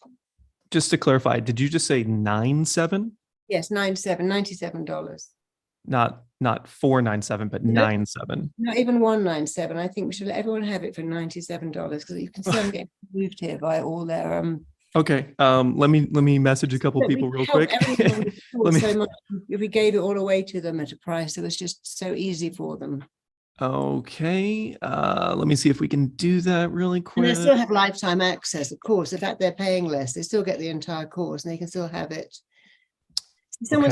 Just to clarify, did you just say 97? Yes, $97. Not 497, but 97. Not even 197. I think we should let everyone have it for $97 because you can see I'm getting moved here by all their Okay. Let me message a couple people real quick. So much if we gave it all away to them at a price that was just so easy for them. Okay. Let me see if we can do that really quick. And they still have lifetime access, of course. In fact, they're paying less. They still get the entire course and they can still have it. Someone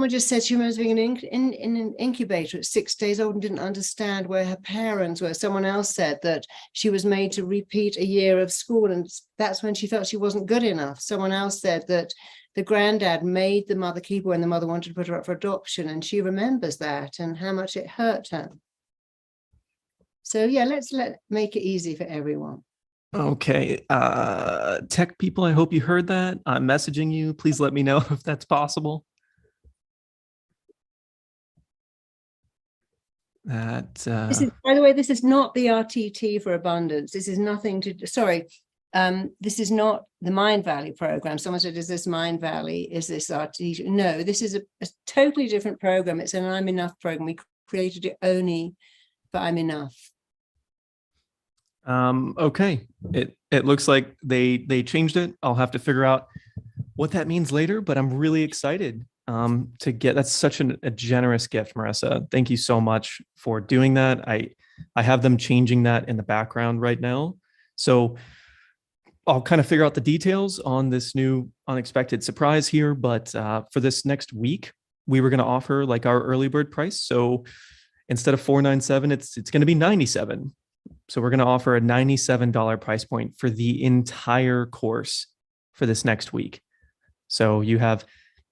just said she was being in an incubator at 6 days old and didn't understand where her parents were. Someone else said that she was made to repeat a year of school, and that's when she felt she wasn't good enough. Someone else said that the granddad made the mother keep her when the mother wanted to put her up for adoption, and she remembers that and how much it hurt her. So yeah, let's make it easy for everyone. Okay. Tech people, I hope you heard that. I'm messaging you. Please let me know if that's possible. This is, by the way, this is not the RTT for abundance. This is nothing to, this is not the Mind Valley program. Someone said, is this Mind Valley? Is this RTT? No, this is a totally different program. It's an I'm Enough program. We created it only for I'm enough. Okay. It looks like they changed it. I'll have to figure out what that means later, but I'm really excited to get. That's such a generous gift, Marisa. Thank you so much for doing that. I have them changing that in the background right now. So I'll kind of figure out the details on this new unexpected surprise here. But for this next week, we were going to offer like our early bird price. So instead of $497, it's going to be $97. So we're going to offer a $97 price point for the entire course for this next week. So you have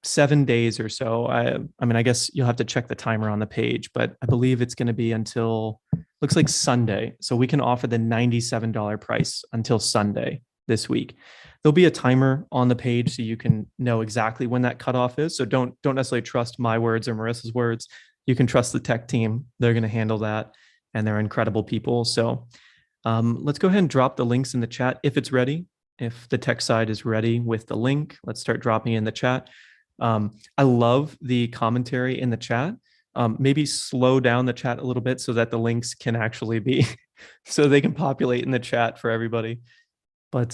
7 days or so. I mean, I guess you'll have to check the timer on the page, but I believe it's going to be until, looks like Sunday. So we can offer the $97 price until Sunday this week. There'll be a timer on the page so you can know exactly when that cutoff is. So don't necessarily trust my words or Marisa's words. You can trust the tech team. They're going to handle that, and they're incredible people. So let's go ahead and drop the links in the chat if it's ready. If the tech side is ready with the link, let's start dropping in the chat. I love the commentary in the chat. Maybe slow down the chat a little bit so that the links can actually be, so they can populate in the chat for everybody. But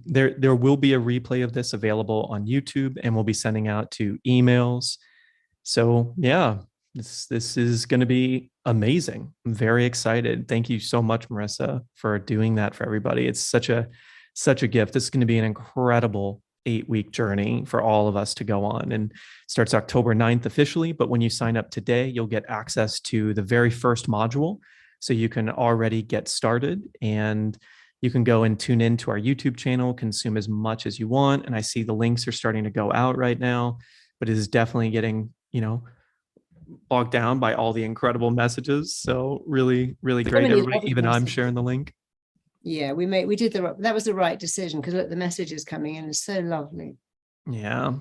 there will be a replay of this available on YouTube, and we'll be sending out to emails. So yeah, this is going to be amazing. I'm very excited. Thank you so much, Marisa, for doing that for everybody. It's such a gift. This is going to be an incredible 8-week journey for all of us to go on, and starts October 9th officially. But when you sign up today, you'll get access to the very first module. So you can already get started, and you can go and tune into our YouTube channel, consume as much as you want. And I see the links are starting to go out right now, but it is definitely getting, bogged down by all the incredible messages. So really, really great. Everybody, even I'm sharing the link. Yeah, that was the right decision, because look, the messages coming in is so lovely. Yeah.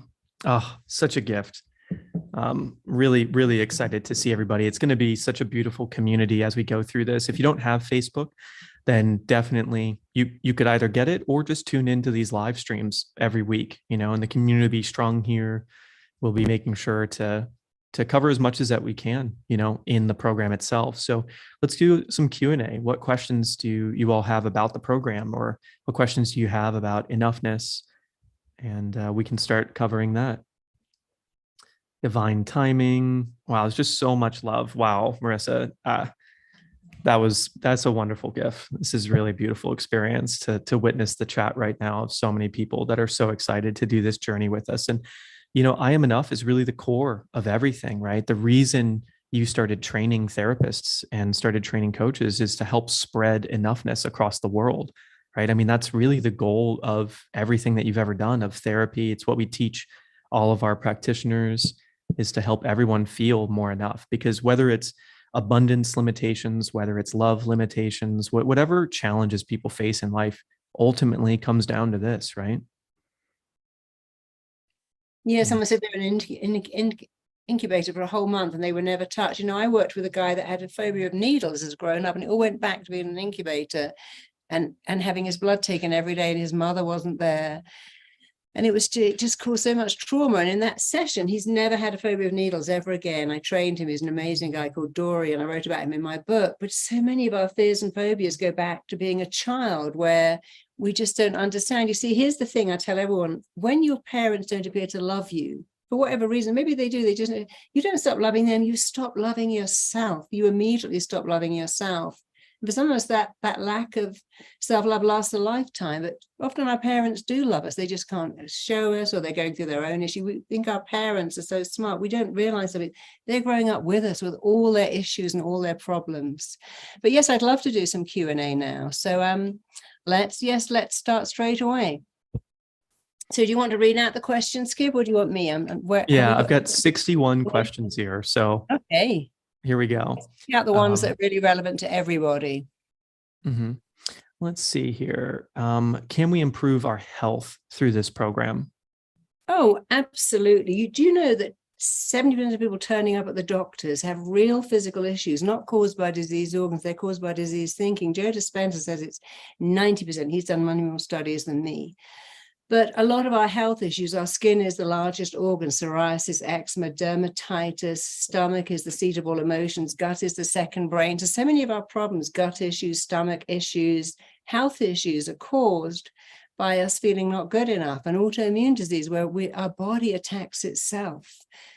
Oh, such a gift. Really, really excited to see everybody. It's going to be such a beautiful community as we go through this. If you don't have Facebook, then definitely you could either get it or just tune into these live streams every week, and the community be strong here. We'll be making sure to cover as much as that we can, in the program itself. So let's do some Q&A. What questions do you all have about the program, or what questions do you have about enoughness? And we can start covering that. Divine timing. Wow, it's just so much love. Wow, Marisa, that's a wonderful gift. This is really a beautiful experience to witness the chat right now of so many people that are so excited to do this journey with us. And I Am Enough is really the core of everything, right? The reason you started training therapists and started training coaches is to help spread enoughness across the world, right? I mean, that's really the goal of everything that you've ever done of therapy. It's what we teach all of our practitioners, is to help everyone feel more enough, because whether it's abundance limitations, whether it's love limitations, whatever challenges people face in life, ultimately comes down to this, right? Yeah, someone said they're in incubator for a whole month and they were never touched. I worked with a guy that had a phobia of needles as grown up, and it all went back to being an incubator and having his blood taken every day, and his mother wasn't there. And it just caused so much trauma. And in that session, he's never had a phobia of needles ever again. I trained him. He's an amazing guy called Dory, and I wrote about him in my book. But so many of our fears and phobias go back to being a child, where we just don't understand. You see, here's the thing I tell everyone: when your parents don't appear to love you, for whatever reason, maybe they do, you don't stop loving them, you stop loving yourself. You immediately stop loving yourself. For some of us, that lack of self-love lasts a lifetime, but often our parents do love us. They just can't show us, or they're going through their own issue. We think our parents are so smart. We don't realize that they're growing up with us with all their issues and all their problems. But yes, I'd love to do some Q&A now. So let's start straight away. So do you want to read out the questions, Skip, or do you want me? I've got 61 questions here. So okay. Here we go. Check out the ones that are really relevant to everybody. Mm-hmm. Let's see here. Can we improve our health through this program? Oh, absolutely. Do you know that 70% of people turning up at the doctors have real physical issues, not caused by diseased organs, they're caused by diseased thinking. Joe Dispenza says it's 90%. He's done many more studies than me. But a lot of our health issues, our skin is the largest organ, psoriasis, eczema, dermatitis, stomach is the seat of all emotions, gut is the second brain. So many of our problems, gut issues, stomach issues, health issues are caused by us feeling not good enough, an autoimmune disease where our body attacks itself.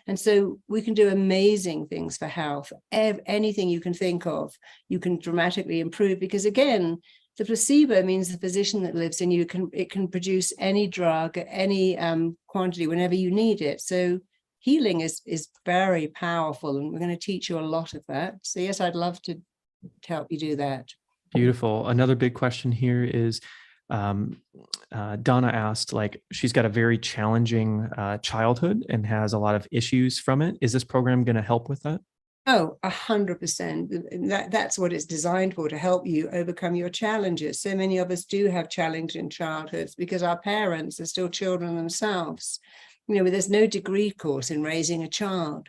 And so we can do amazing things for health. Anything you can think of, you can dramatically improve, because again, the placebo means the physician that lives in you can produce any drug at any quantity whenever you need it. So healing is very powerful, and we're going to teach you a lot of that. So yes, I'd love to help you do that. Beautiful. Another big question here is Donna asked, like, she's got a very challenging childhood and has a lot of issues from it. Is this program going to help with that? Oh, 100%. That's what it's designed for, to help you overcome your challenges. So many of us do have challenging childhoods because our parents are still children themselves. There's no degree course in raising a child,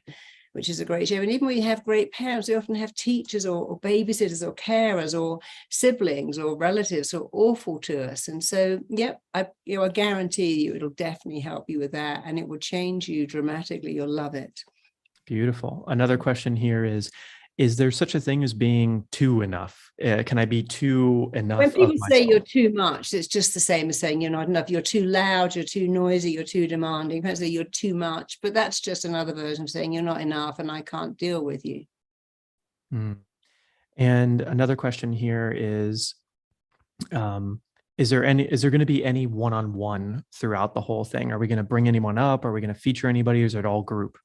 which is a great shame. And even when we have great parents, we often have teachers or babysitters or carers or siblings or relatives who are awful to us. And so, yep, I guarantee you it'll definitely help you with that, and it will change you dramatically. You'll love it. Beautiful. Another question here is there such a thing as being too enough? Can I be too enough? When people say you're too much, it's just the same as saying you're not enough. You're too loud, you're too noisy, you're too demanding. Perhaps you're too much, but that's just another version of saying you're not enough and I can't deal with you. And another question here is there going to be any one-on-one throughout the whole thing? Are we going to bring anyone up? Are we going to feature anybody? Or is it all group?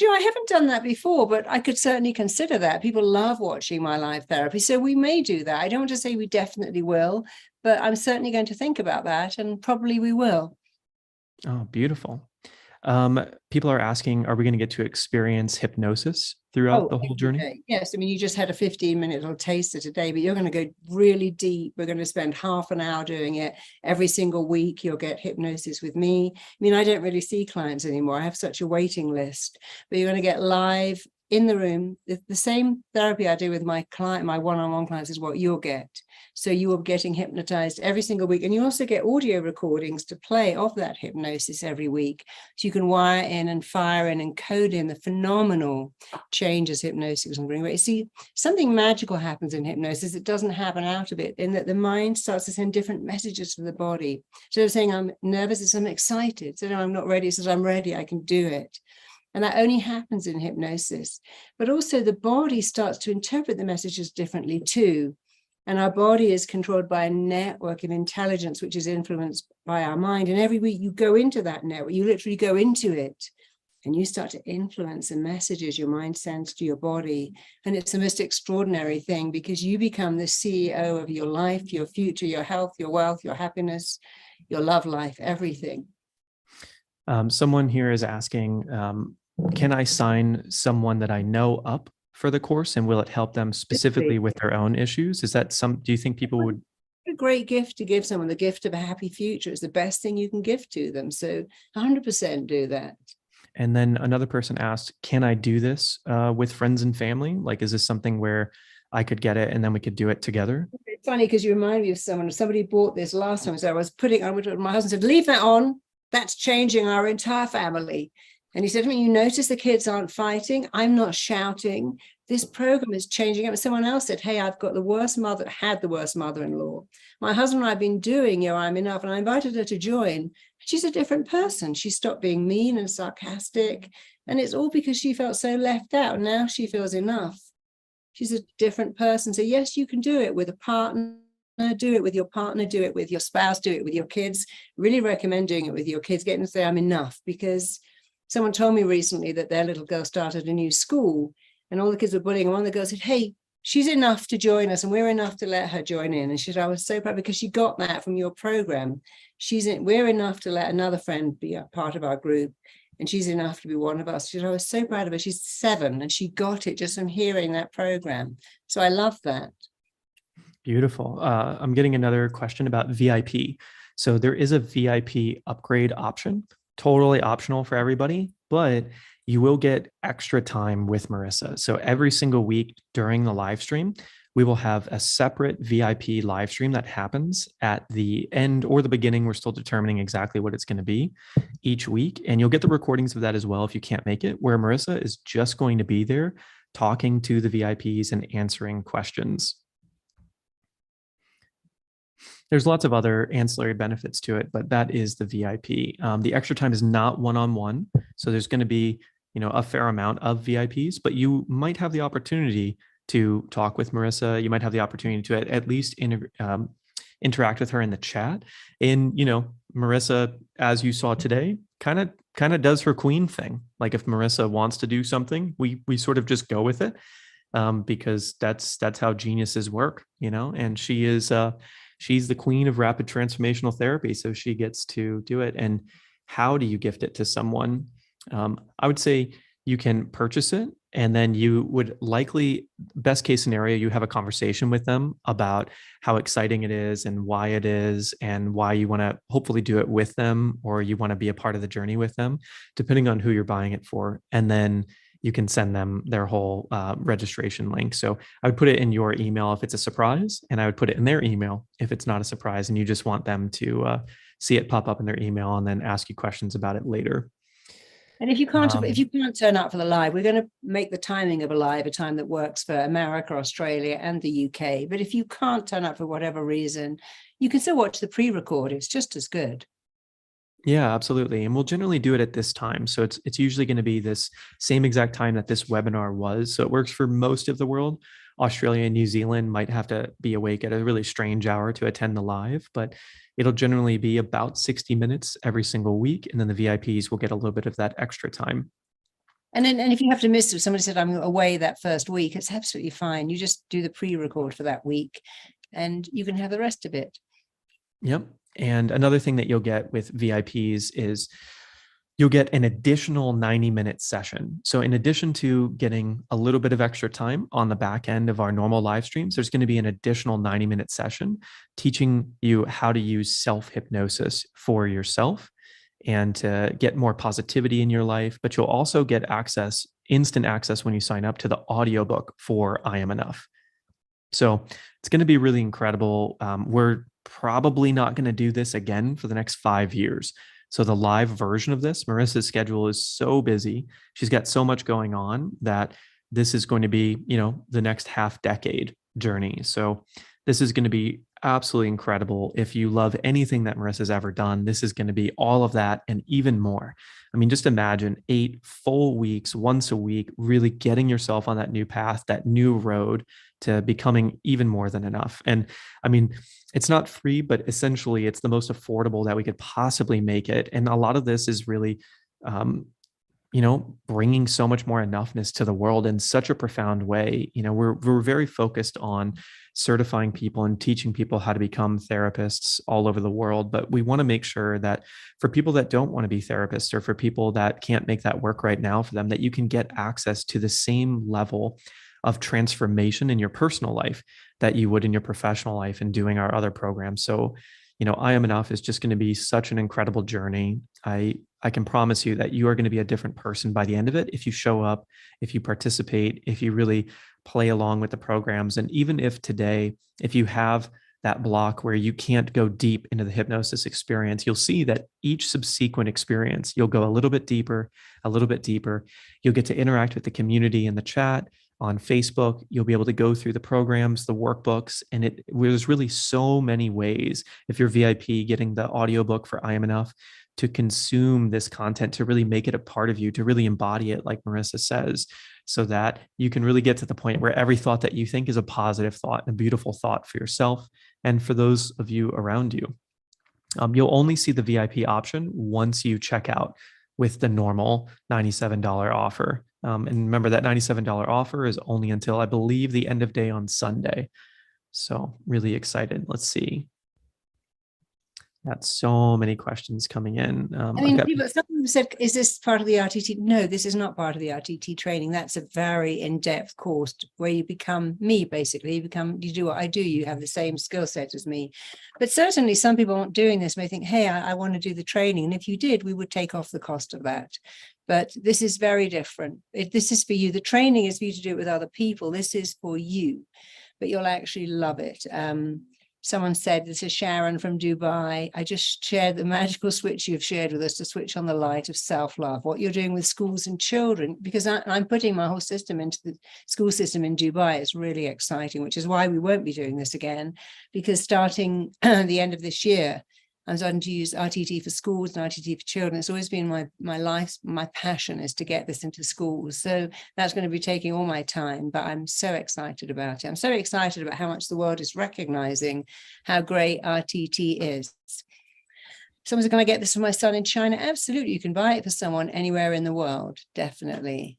I haven't done that before, but I could certainly consider that. People love watching my live therapy, so we may do that. I don't want to say we definitely will, but I'm certainly going to think about that, and probably we will. Oh, beautiful. People are asking, are we going to get to experience hypnosis throughout the whole journey? Day. Yes. I mean, you just had a 15-minute little taster today, but you're going to go really deep. We're going to spend half an hour doing it every single week. You'll get hypnosis with me. I mean, I don't really see clients anymore. I have such a waiting list, but you're going to get live in the room. The same therapy I do with my client, my one-on-one clients, is what you'll get. So you are getting hypnotized every single week. And you also get audio recordings to play of that hypnosis every week. So you can wire in and fire in and code in the phenomenal changes hypnosis can bring. But you see, something magical happens in hypnosis. It doesn't happen out of it, in that the mind starts to send different messages to the body. So saying I'm nervous, it's I'm excited. So no, I'm not ready. It says I'm ready, I can do it. And that only happens in hypnosis. But also the body starts to interpret the messages differently too. And our body is controlled by a network of intelligence, which is influenced by our mind. And every week you go into that network, you literally go into it, and you start to influence the messages your mind sends to your body. And it's the most extraordinary thing, because you become the CEO of your life, your future, your health, your wealth, your happiness, your love life, everything. Someone here is asking, can I sign someone that I know up for the course, and will it help them specifically with their own issues? Is that do you think people would? A great gift to give someone, the gift of a happy future. It's the best thing you can give to them. So 100% do that. And then another person asked, can I do this with friends and family? Like, is this something where I could get it and then we could do it together? It's funny because you remind me of someone. Somebody bought this last time. So my husband said, leave that on. That's changing our entire family. And he said to me, you notice the kids aren't fighting. I'm not shouting. This program is changing it. Someone else said, hey, I've got the worst mother-in-law. My husband and I have been doing I'm Enough. And I invited her to join. She's a different person. She stopped being mean and sarcastic. And it's all because she felt so left out. Now she feels enough. She's a different person. So yes, you can do it with a partner. Do it with your partner, do it with your spouse, do it with your kids. Really recommend doing it with your kids. Get them to say, I'm enough. Because someone told me recently that their little girl started a new school and all the kids were bullying. And one of the girls said, hey, she's enough to join us and we're enough to let her join in. And she said, I was so proud because she got that from your program. We're enough to let another friend be a part of our group. And she's enough to be one of us. She said, I was so proud of her. She's 7 and she got it just from hearing that program. So I love that. Beautiful. I'm getting another question about VIP. So there is a VIP upgrade option, totally optional for everybody, but you will get extra time with Marisa. So every single week during the live stream, we will have a separate VIP live stream that happens at the end or the beginning. We're still determining exactly what it's going to be each week. And you'll get the recordings of that as well if you can't make it, where Marisa is just going to be there talking to the VIPs and answering questions. There's lots of other ancillary benefits to it, but that is the VIP. The extra time is not one-on-one. So there's going to be, a fair amount of VIPs, but you might have the opportunity to talk with Marisa. You might have the opportunity to at least interact with her in the chat. And, Marisa, as you saw today, kind of does her queen thing. Like if Marisa wants to do something, we sort of just go with it, because that's how geniuses work, and she's the queen of rapid transformational therapy. So she gets to do it. And how do you gift it to someone? I would say you can purchase it, and then you would likely, best case scenario, you have a conversation with them about how exciting it is and why it is and why you want to hopefully do it with them, or you want to be a part of the journey with them, depending on who you're buying it for. And then you can send them their whole registration link. So I would put it in your email if it's a surprise, and I would put it in their email if it's not a surprise and you just want them to see it pop up in their email and then ask you questions about it later. And if you can't turn up for the live, we're going to make the timing of a live a time that works for America, Australia, and the UK. But if you can't turn up for whatever reason, you can still watch the pre-record. It's just as good. Yeah, absolutely. And we'll generally do it at this time. So it's usually going to be this same exact time that this webinar was. So it works for most of the world. Australia and New Zealand might have to be awake at a really strange hour to attend the live, but it'll generally be about 60 minutes every single week. And then the VIPs will get a little bit of that extra time. And if you have to miss it, somebody said, I'm away that first week, it's absolutely fine. You just do the pre-record for that week and you can have the rest of it. Yep. And another thing that you'll get with VIPs is you'll get an additional 90-minute session. So in addition to getting a little bit of extra time on the back end of our normal live streams, there's going to be an additional 90-minute session teaching you how to use self-hypnosis for yourself and to get more positivity in your life. But you'll also get instant access when you sign up to the audiobook for I Am Enough. So it's going to be really incredible. We're probably not going to do this again for the next 5 years. So the live version of this, Marisa's schedule is so busy. She's got so much going on that this is going to be, the next half decade journey. So this is going to be absolutely incredible. If you love anything that Marisa's ever done, this is going to be all of that and even more. I mean, just imagine 8 full weeks, once a week, really getting yourself on that new path, that new road to becoming even more than enough. And I mean, it's not free, but essentially it's the most affordable that we could possibly make it. And a lot of this is really, bringing so much more enoughness to the world in such a profound way. We're very focused on certifying people and teaching people how to become therapists all over the world. But we want to make sure that for people that don't want to be therapists, or for people that can't make that work right now for them, that you can get access to the same level of transformation in your personal life that you would in your professional life and doing our other programs. So, I Am Enough is just going to be such an incredible journey. I can promise you that you are going to be a different person by the end of it if you show up, if you participate, if you really play along with the programs. And even if today, if you have that block where you can't go deep into the hypnosis experience, you'll see that each subsequent experience, you'll go a little bit deeper, a little bit deeper. You'll get to interact with the community in the chat on Facebook. You'll be able to go through the programs, the workbooks, and there's really so many ways, if you're VIP, getting the audiobook for I Am Enough, to consume this content, to really make it a part of you, to really embody it, like Marisa says, so that you can really get to the point where every thought that you think is a positive thought and a beautiful thought for yourself and for those of you around you. You'll only see the VIP option once you check out with the normal $97 offer. And remember, that $97 offer is only until, I believe, the end of day on Sunday. So really excited. Let's see. Got so many questions coming in. Someone said, is this part of the RTT? No, this is not part of the RTT training. That's a very in-depth course where you become me, basically. You do what I do. You have the same skill set as me. But certainly some people aren't doing this may think, hey, I want to do the training. And if you did, we would take off the cost of that. But this is very different. This is for you. The training is for you to do it with other people. This is for you. but you'll actually love it. Someone said, this is Sharon from Dubai. I just shared the magical switch you've shared with us to switch on the light of self-love, what you're doing with schools and children, because I'm putting my whole system into the school system in Dubai. It's really exciting, which is why we won't be doing this again, because starting the end of this year, I'm starting to use RTT for schools and RTT for children. It's always been my life, my passion is to get this into schools. So that's going to be taking all my time, but I'm so excited about it. I'm so excited about how much the world is recognizing how great RTT is. Someone's going to get this for my son in China. Absolutely. You can buy it for someone anywhere in the world. Definitely.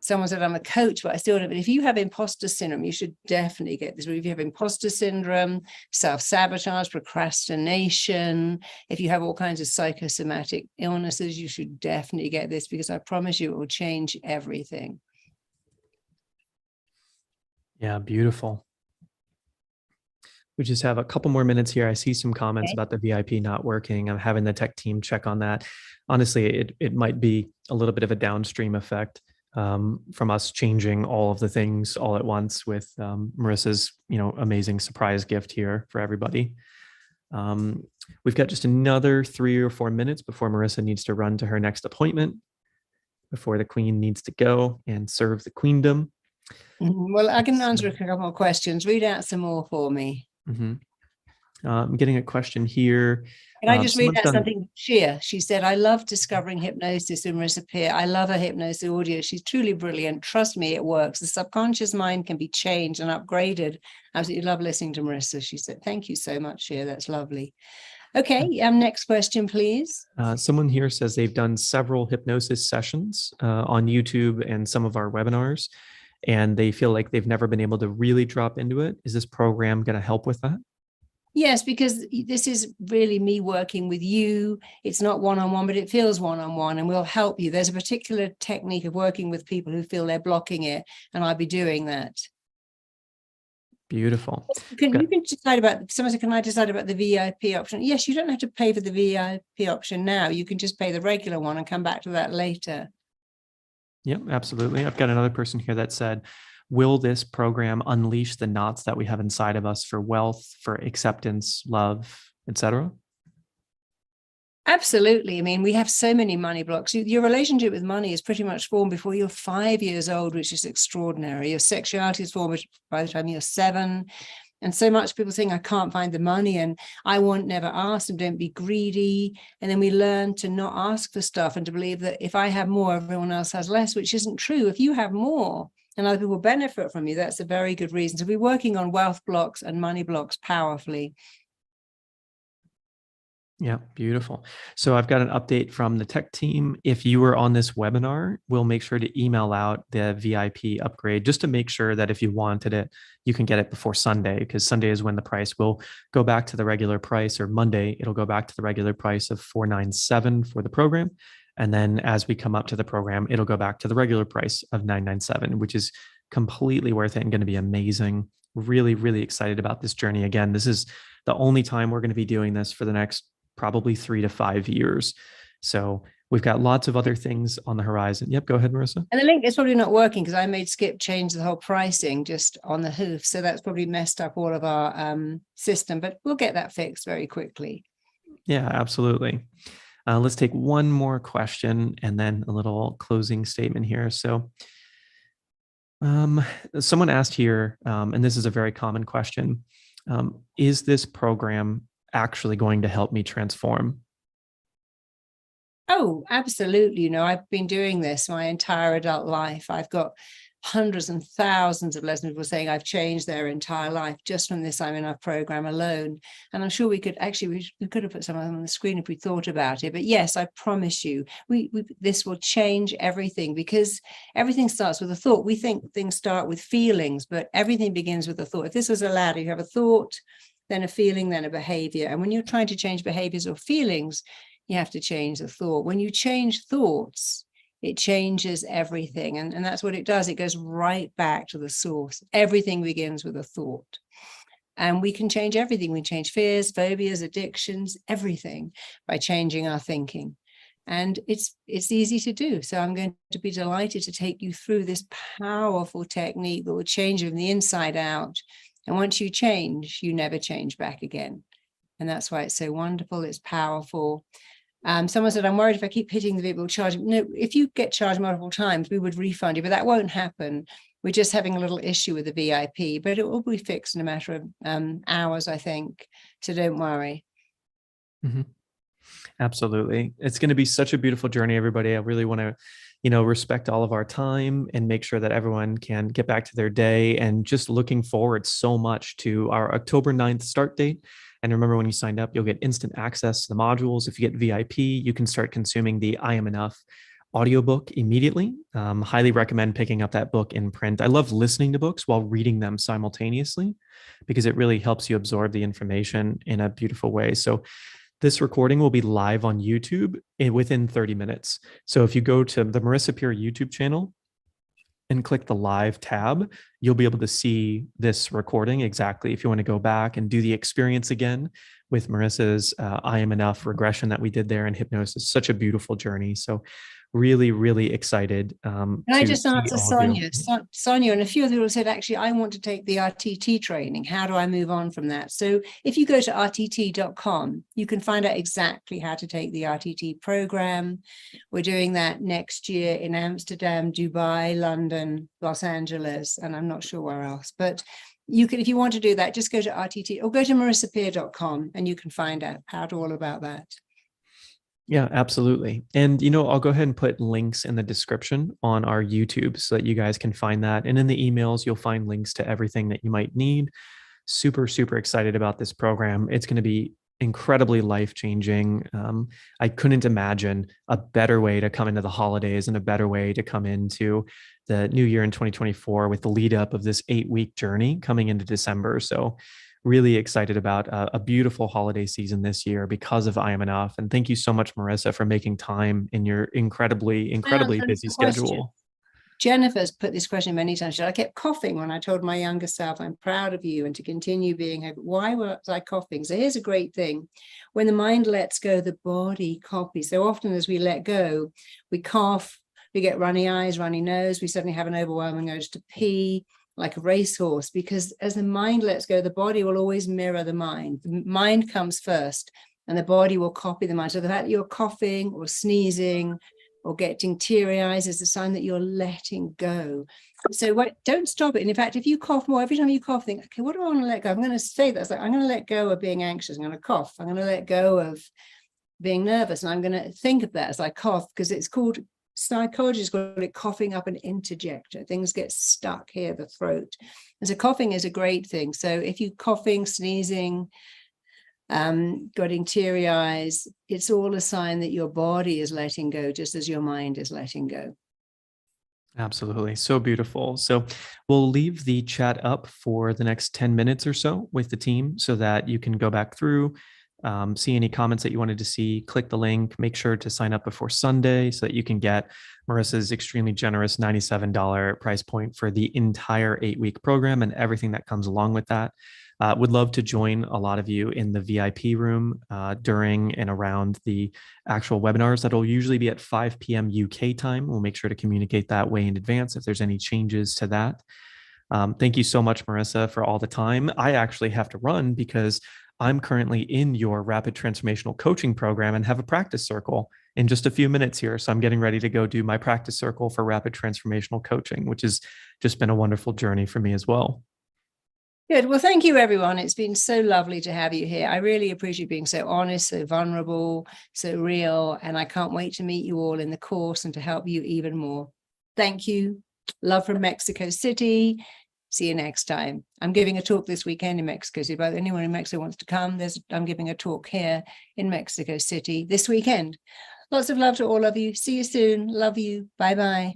Someone said I'm a coach, but I still don't. But if you have imposter syndrome, you should definitely get this. If you have imposter syndrome, self-sabotage, procrastination, if you have all kinds of psychosomatic illnesses, you should definitely get this, because I promise you it will change everything. Yeah, beautiful. We just have a couple more minutes here. I see some comments about the VIP not working. I'm having the tech team check on that. Honestly, it might be a little bit of a downstream effect from us changing all of the things all at once with Marissa's, amazing surprise gift here for everybody. We've got just another 3 or 4 minutes before Marisa needs to run to her next appointment, before the Queen needs to go and serve the queendom. Well, I can answer a couple more questions. Read out some more for me. I'm getting a question here. Can I just read out something? She said, I love discovering hypnosis in Marisa Peer. I love her hypnosis audio. She's truly brilliant. Trust me, it works. The subconscious mind can be changed and upgraded. Absolutely love listening to Marisa. She said, thank you so much, Shea. That's lovely. Okay, next question, please. Someone here says they've done several hypnosis sessions on YouTube and some of our webinars, and they feel like they've never been able to really drop into it. Is this program going to help with that? Yes, because this is really me working with you. It's not one-on-one, but it feels one-on-one, and we'll help you. There's a particular technique of working with people who feel they're blocking it, and I'll be doing that. Beautiful. You can decide about, someone said, can I decide about the VIP option? Yes, you don't have to pay for the VIP option now. You can just pay the regular one and come back to that later. Yep, absolutely. I've got another person here that said, will this program unleash the knots that we have inside of us for wealth, for acceptance, love, etc.? Absolutely. I mean, we have so many money blocks. Your relationship with money is pretty much formed before you're 5 years old, which is extraordinary. Your sexuality is formed by the time you're 7. And so much people saying, I can't find the money, and I won't never ask, and don't be greedy. And then we learn to not ask for stuff and to believe that if I have more, everyone else has less, which isn't true. If you have more and other people benefit from you, that's a very good reason. So we're working on wealth blocks and money blocks powerfully. Yeah, beautiful. So I've got an update from the tech team. If you were on this webinar, we'll make sure to email out the VIP upgrade just to make sure that if you wanted it, you can get it before Sunday, because Sunday is when the price will go back to the regular price, or Monday, it'll go back to the regular price of $497 for the program. And then as we come up to the program, it'll go back to the regular price of $997, which is completely worth it and going to be amazing. Really, really excited about this journey. Again, this is the only time we're going to be doing this for the next probably 3 to 5 years. So we've got lots of other things on the horizon. Yep, go ahead, Marisa. And the link is probably not working because I made Skip change the whole pricing just on the hoof. So that's probably messed up all of our system, but we'll get that fixed very quickly. Yeah, absolutely. Let's take one more question and then a little closing statement here. So someone asked here, and this is a very common question, is this program actually going to help me transform? Oh, absolutely. I've been doing this my entire adult life. I've got hundreds and thousands of lessons, people saying I've changed their entire life just from this Enough program alone. And I'm sure we could actually, we could have put some on the screen if we thought about it. But yes, I promise you, this will change everything, because everything starts with a thought. We think things start with feelings, but everything begins with a thought. If this was a ladder, you have a thought, then a feeling, then a behavior. And when you're trying to change behaviors or feelings, you have to change the thought. When you change thoughts, it changes everything. And that's what it does. It goes right back to the source. Everything begins with a thought. And we can change everything. We change fears, phobias, addictions, everything by changing our thinking. And it's easy to do. So I'm going to be delighted to take you through this powerful technique that will change you from the inside out And once you change, you never change back again. And that's why it's so wonderful. It's powerful. Someone said, I'm worried if I keep hitting the people charging. No, if you get charged multiple times, we would refund you, but that won't happen. We're just having a little issue with the VIP, but it will be fixed in a matter of hours, I think. So don't worry. Mm-hmm. Absolutely. It's going to be such a beautiful journey, everybody. I really want to, respect all of our time and make sure that everyone can get back to their day, and just looking forward so much to our October 9th start date. And remember, when you signed up, you'll get instant access to the modules. If you get VIP, you can start consuming the I Am Enough audiobook immediately. Highly recommend picking up that book in print. I love listening to books while reading them simultaneously because it really helps you absorb the information in a beautiful way. So this recording will be live on YouTube within 30 minutes. So if you go to the Marisa Peer YouTube channel and click the live tab, you'll be able to see this recording exactly. If you want to go back and do the experience again with Marissa's I Am Enough regression that we did there in hypnosis, such a beautiful journey. So really, really excited. Can I just answer Sonia? Sonia and a few other people said, actually, I want to take the RTT training. How do I move on from that? So if you go to rtt.com, you can find out exactly how to take the RTT program. We're doing that next year in Amsterdam, Dubai, London, Los Angeles, and I'm not sure where else. But you can, if you want to do that, just go to RTT or go to marisapeer.com and you can find out all about that. Yeah, absolutely. And, I'll go ahead and put links in the description on our YouTube so that you guys can find that. And in the emails, you'll find links to everything that you might need. Super, super excited about this program. It's going to be incredibly life-changing. I couldn't imagine a better way to come into the holidays and a better way to come into the new year in 2024 with the lead up of this 8-week journey coming into December. So really excited about a beautiful holiday season this year because of I Am Enough. And thank you so much, Marisa, for making time in your incredibly busy schedule. Jennifer's put this question many times. She said, I kept coughing when I told my younger self, I'm proud of you and to continue being happy. Why was I coughing? So here's a great thing. When the mind lets go, the body copies. So often as we let go, we cough, we get runny eyes, runny nose, we suddenly have an overwhelming urge to pee, like a racehorse, because as the mind lets go, the body will always mirror the mind. The mind comes first and the body will copy the mind. So the fact that you're coughing or sneezing or getting teary eyes is a sign that you're letting go. So don't stop it. And in fact, if you cough more, every time you cough, think, okay, what do I want to let go? I'm going to say that. It's like, I'm going to let go of being anxious. I'm going to cough. I'm going to let go of being nervous. And I'm going to think of that as I cough, because it's called, psychologists call it coughing up an interjector. Things get stuck here, the throat. And so coughing is a great thing. So if you're coughing, sneezing, getting teary eyes, it's all a sign that your body is letting go, just as your mind is letting go. Absolutely. So beautiful. So we'll leave the chat up for the next 10 minutes or so with the team so that you can go back through, see any comments that you wanted to see, click the link, make sure to sign up before Sunday so that you can get Marisa's extremely generous $97 price point for the entire 8-week program and everything that comes along with that. Would love to join a lot of you in the VIP room during and around the actual webinars that'll usually be at 5 p.m. UK time. We'll make sure to communicate that way in advance if there's any changes to that. Thank you so much, Marisa, for all the time. I actually have to run because I'm currently in your Rapid Transformational Coaching program and have a practice circle in just a few minutes here. So I'm getting ready to go do my practice circle for Rapid Transformational Coaching, which has just been a wonderful journey for me as well. Good. Well, thank you, everyone. It's been so lovely to have you here. I really appreciate being so honest, so vulnerable, so real. And I can't wait to meet you all in the course and to help you even more. Thank you. Love from Mexico City. See you next time. I'm giving a talk this weekend in Mexico City. But anyone in Mexico wants to come, I'm giving a talk here in Mexico City this weekend. Lots of love to all of you. See you soon. Love you. Bye-bye.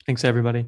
Thanks, everybody.